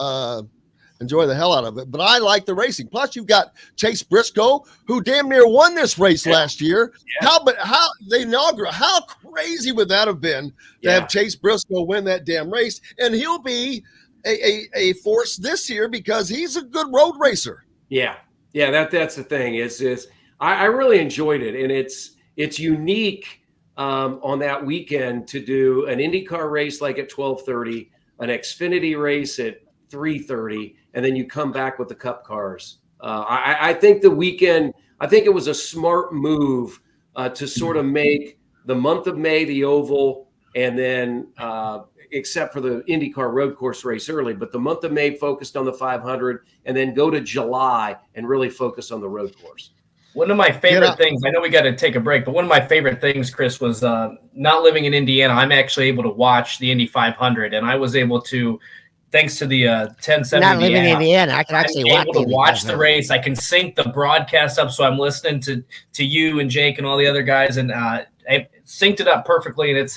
Enjoy the hell out of it. But I like the racing. Plus, you've got Chase Briscoe, who damn near won this race last year. Yeah. How the inaugural? How crazy would that have been to have Chase Briscoe win that damn race? And he'll be a force this year because he's a good road racer. Yeah. That's the thing. I really enjoyed it, and it's unique on that weekend to do an IndyCar race like at 12:30, an Xfinity race at 3:30, and then you come back with the Cup cars. I think the weekend. I think it was a smart move to sort of make the month of May the oval, and then. Except for the IndyCar road course race early, but the month of May focused on the 500, and then go to July and really focus on the road course. One of my favorite things, I know we got to take a break, but one of my favorite things, Chris, was not living in Indiana. I'm actually able to watch the Indy 500, and I was able to thanks to the 1070 Not living in app, Indiana, I can I'm actually able to watch the TV. race. I can sync the broadcast up, so I'm listening to you and Jake and all the other guys, and I synced it up perfectly. And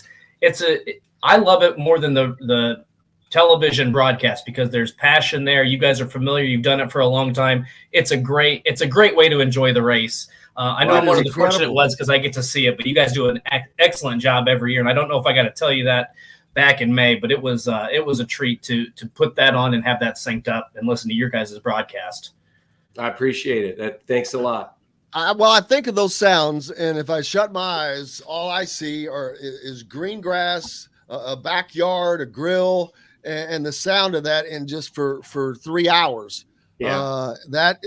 I love it more than the television broadcast because there's passion there. You guys are familiar. You've done it for a long time. It's a great way to enjoy the race. I know I'm one of the fortunate ones because I get to see it, but you guys do an excellent job every year. And I don't know if I got to tell you that back in May, but it was a treat to put that on and have that synced up and listen to your guys' broadcast. I appreciate it. Thanks a lot. Well, I think of those sounds, and if I shut my eyes, all I see is green grass, a backyard, a grill, and the sound of that. And just for 3 hours, that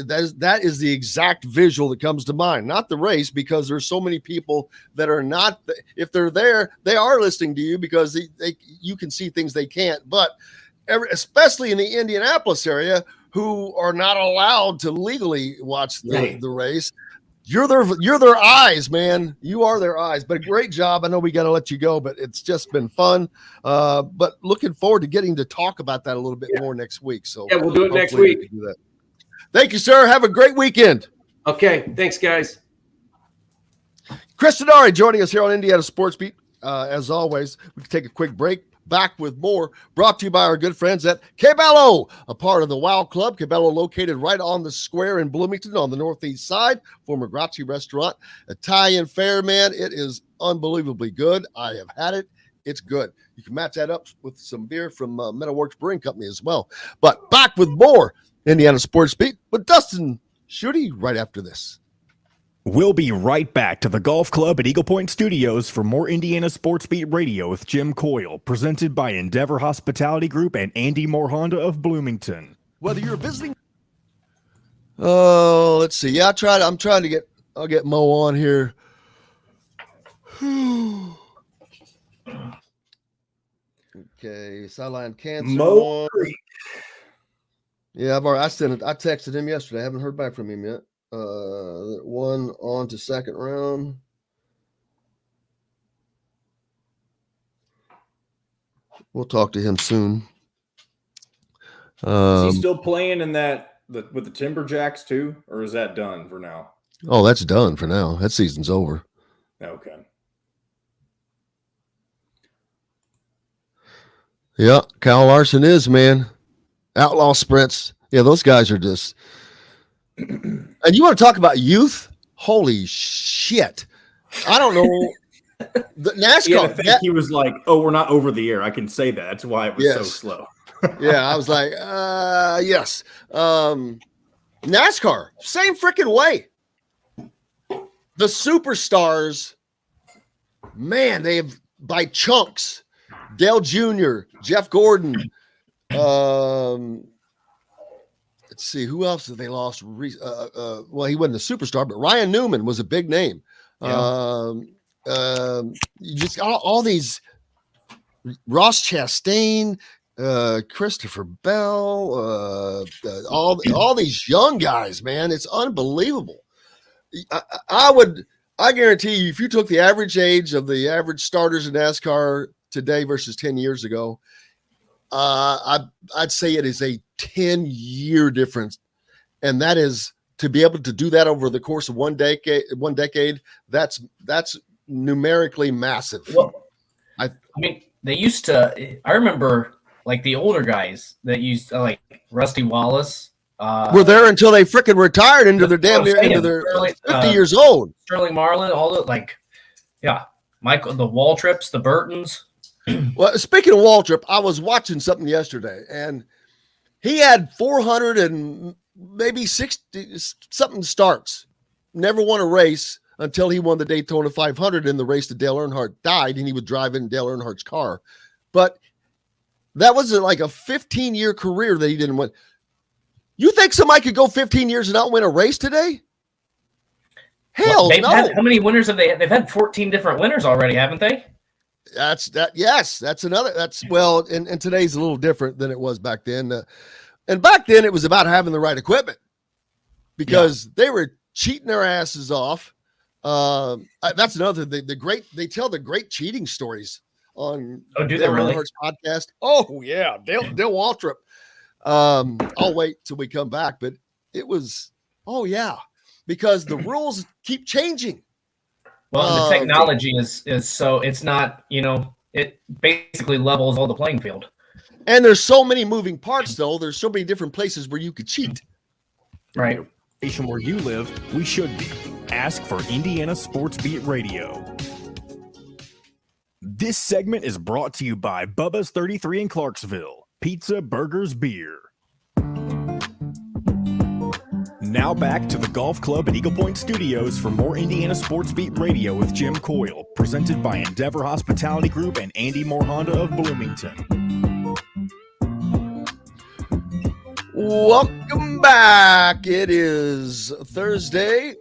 is the exact visual that comes to mind. Not the race, because there's so many people that are not. If they're there, they are listening to you because you can see things they can't. But especially in the Indianapolis area, who are not allowed to legally watch the race. You're their eyes, man. You are their eyes. But great job. I know we got to let you go, but it's just been fun. But looking forward to getting to talk about that a little bit more next week. So we'll do it next week. We can do that. Thank you, sir. Have a great weekend. Okay. Thanks, guys. Chris Denari joining us here on Indiana Sports Beat. As always, we can take a quick break. Back with more, brought to you by our good friends at Cabello, a part of the Wow Club. Cabello, located right on the square in Bloomington on the northeast side, former Grazie restaurant. Italian fare, man. It is unbelievably good. I have had it. It's good. You can match that up with some beer from Metalworks Brewing Company as well. But back with more Indiana Sports Beat with Dustin Schutte right after this. We'll be right back to the Golf Club at Eagle Point Studios for more Indiana Sports Beat Radio with Jim Coyle, presented by Endeavor Hospitality Group and Andy Moore Honda of Bloomington. Whether you're visiting, let's see. Yeah, I'm trying to get. I'll get Mo on here. Okay, sideline cancer. Mo. Yeah, I texted him yesterday. I haven't heard back from him yet. One on to second round. We'll talk to him soon. Is he still playing in with the Timberjacks too, or is that done for now? Oh, that's done for now. That season's over. Okay. Yeah, Kyle Larson is, man. Outlaw sprints. Yeah, those guys are just. And you want to talk about youth? Holy shit. I don't know. The NASCAR. He was like, oh, we're not over the air. I can say that. That's why it was so slow. Yeah, I was like, yes. NASCAR, same freaking way. The superstars, man, they have by chunks. Dale Jr., Jeff Gordon, let's see, who else did they lost? Well, he wasn't a superstar, but Ryan Newman was a big name. Yeah. You just all these Ross Chastain, Christopher Bell, all these young guys, man. It's unbelievable. I guarantee you, if you took the average age of the average starters in NASCAR today versus 10 years ago, I'd say it is a 10-year difference. And that is to be able to do that over the course of one decade. That's numerically massive. Well, I mean, they used to, I remember like the older guys that used to, like Rusty Wallace. Were there until they freaking retired into their into their 50 years old. Sterling Marlin, all the Michael, the Waltrips, the Burtons. Well, speaking of Waltrip, I was watching something yesterday, and he had 400 and maybe 60 something starts. Never won a race until he won the Daytona 500 in the race that Dale Earnhardt died, and he was driving Dale Earnhardt's car. But that was like a 15-year career that he didn't win. You think somebody could go 15 years and not win a race today? Hell, no. How many winners have they had? They've had 14 different winners already, haven't they? Yes, that's another. And today's a little different than it was back then. And back then it was about having the right equipment because they were cheating their asses off. That's another thing. They tell the great cheating stories on Oh, do they Dale really? Earnhardt's podcast. Oh yeah, Dale Waltrip. I'll wait till we come back, but it was because the rules keep changing. Well, the technology is so it's not, it basically levels all the playing field. And there's so many moving parts, though. There's so many different places where you could cheat. Right. Station where you live, we should be. Ask for Indiana Sports Beat Radio. This segment is brought to you by Bubba's 33 in Clarksville. Pizza, burgers, beer. Now back to the Golf Club at Eagle Point Studios for more Indiana Sports Beat Radio with Jim Coyle, presented by Endeavor Hospitality Group and Andy Moore Honda of Bloomington. Welcome back. It is Thursday.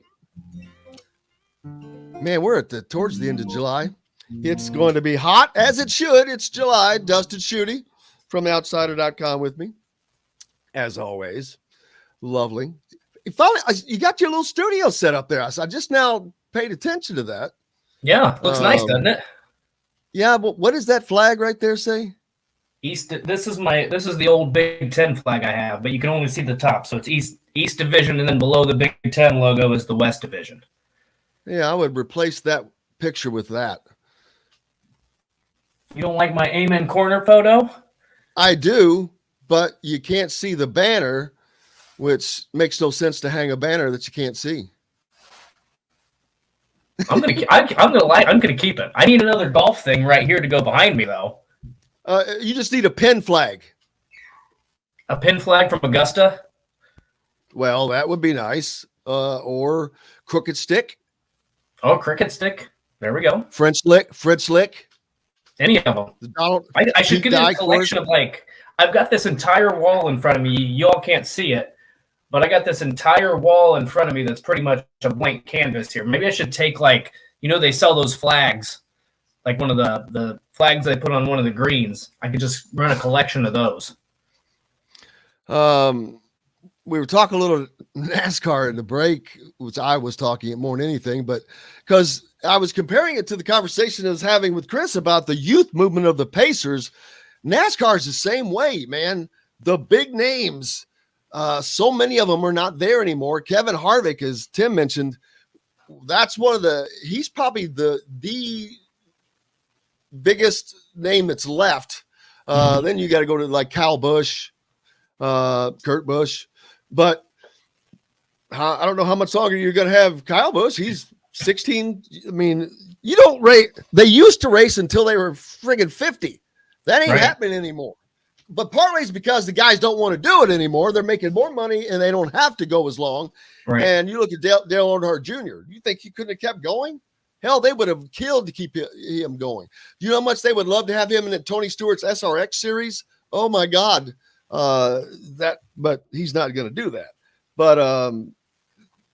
Man, we're towards the end of July. It's going to be hot, as it should. It's July. Dustin Schutte from theoutsider.com with me, as always. Lovely. You got your little studio set up there. I just now paid attention to that. Yeah, looks nice, doesn't it? Yeah, but what does that flag right there say? East. This is the old Big Ten flag I have, but you can only see the top. So it's East Division, and then below the Big Ten logo is the West Division. Yeah, I would replace that picture with that. You don't like my Amen Corner photo? I do, but you can't see the banner, which makes no sense to hang a banner that you can't see. I'm gonna keep it. I need another golf thing right here to go behind me, though. You just need a pin flag. A pin flag from Augusta? Well, that would be nice. Or crooked stick. Oh, cricket stick. There we go. French lick. Any of them. I should get a collection of I've got this entire wall in front of me. You all can't see it, but I got this entire wall in front of me that's pretty much a blank canvas here. Maybe I should take they sell those flags, like one of the flags they put on one of the greens. I could just run a collection of those. We were talking a little NASCAR in the break, which I was talking more than anything, but because I was comparing it to the conversation I was having with Chris about the youth movement of the Pacers. NASCAR is the same way, man. The big names, so many of them are not there anymore. Kevin Harvick, as Tim mentioned, that's he's probably the biggest name that's left. Then you got to go to like Kyle Busch, Kurt Busch. But I don't know how much longer you're going to have Kyle Busch. He's 16. I mean, you don't race. They used to race until they were friggin' 50. That ain't happening anymore. But partly it's because the guys don't want to do it anymore. They're making more money and they don't have to go as long. Right. And you look at Dale Earnhardt Jr. You think he couldn't have kept going? Hell, they would have killed to keep him going. Do you know how much they would love to have him in the Tony Stewart's SRX series? Oh my God. But he's not going to do that. But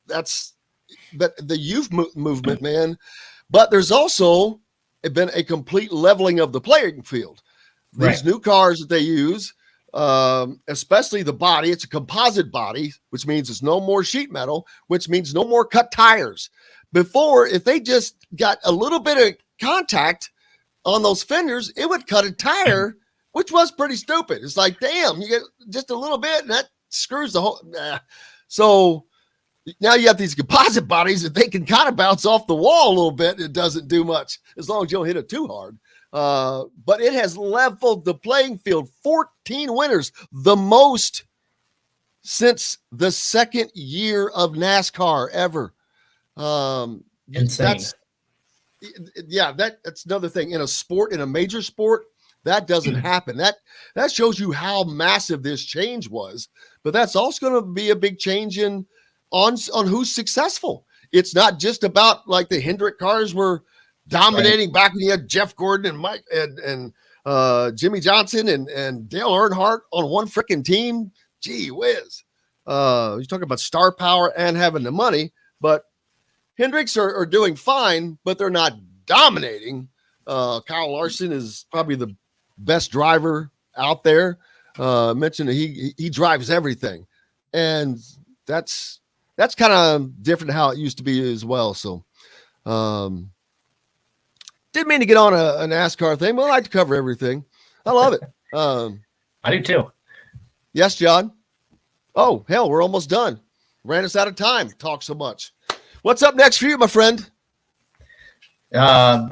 the youth movement, man. But there's also been a complete leveling of the playing field. These new cars that they use, especially the body, it's a composite body, which means it's no more sheet metal, which means no more cut tires. Before, if they just got a little bit of contact on those fenders, it would cut a tire, which was pretty stupid. It's like, damn, you get just a little bit and that screws the whole. So now you have these composite bodies that they can kind of bounce off the wall a little bit. It doesn't do much as long as you don't hit it too hard. But it has leveled the playing field. 14 winners, the most since the second year of NASCAR ever. Insane. That's another thing in a sport, in a major sport. That doesn't happen. That shows you how massive this change was. But that's also going to be a big change on who's successful. It's not just about like the Hendrick cars were dominating back when you had Jeff Gordon and Mike and Jimmy Johnson and Dale Earnhardt on one freaking team. Gee whiz. You're talking about star power and having the money, but Hendricks are doing fine, but they're not dominating. Kyle Larson is probably the best driver out there. Mentioned that he drives everything, and that's kind of different how it used to be as well. So, Didn't mean to get on a NASCAR thing, but I like to cover everything. I love it. I do too. Yes, John. Oh, hell, we're almost done. Ran us out of time. Talk so much. What's up next for you, my friend? I'm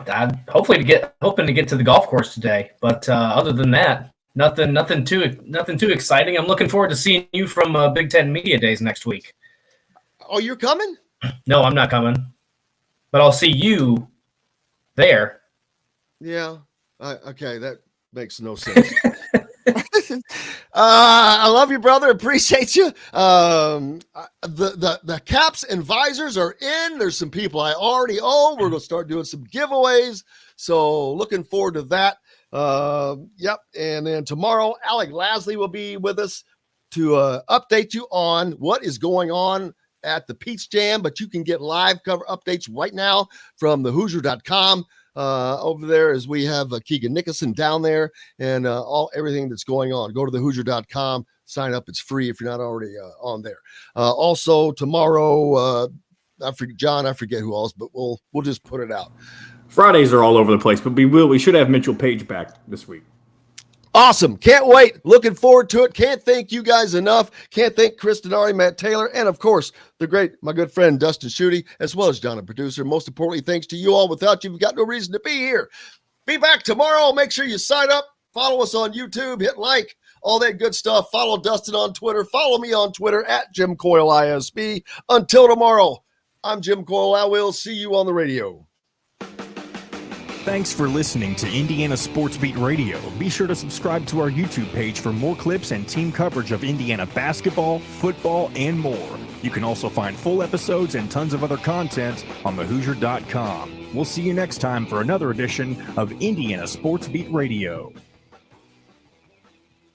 hoping to get to the golf course today, but other than that, nothing too exciting. I'm looking forward to seeing you from Big Ten Media Days next week. Oh, you're coming? No, I'm not coming, but I'll see you there. Yeah. Okay, that makes no sense. I love you, brother. Appreciate you. The caps and visors are in. There's some people I already owe. We're going to start doing some giveaways. So looking forward to that. Yep. And then tomorrow, Alec Lasley will be with us to update you on what is going on at the Peach Jam, but you can get live cover updates right now from thehoosier.com. Over there as we have Keegan Nicholson down there and everything that's going on. Go to thehoosier.com, sign up. It's free if you're not already on there. Also tomorrow, I forget who else, but we'll just put it out. Fridays are all over the place, but we should have Mitchell Page back this week. Awesome. Can't wait. Looking forward to it. Can't thank you guys enough. Can't thank Chris Denari, Matt Taylor, and of course, my good friend Dustin Schutte, as well as John, a producer. Most importantly, thanks to you all. Without you, we've got no reason to be here. Be back tomorrow. Make sure you sign up. Follow us on YouTube. Hit like. All that good stuff. Follow Dustin on Twitter. Follow me on Twitter at Jim Coyle ISB. Until tomorrow, I'm Jim Coyle. I will see you on the radio. Thanks for listening to Indiana Sports Beat Radio. Be sure to subscribe to our YouTube page for more clips and team coverage of Indiana basketball, football, and more. You can also find full episodes and tons of other content on thehoosier.com. We'll see you next time for another edition of Indiana Sports Beat Radio.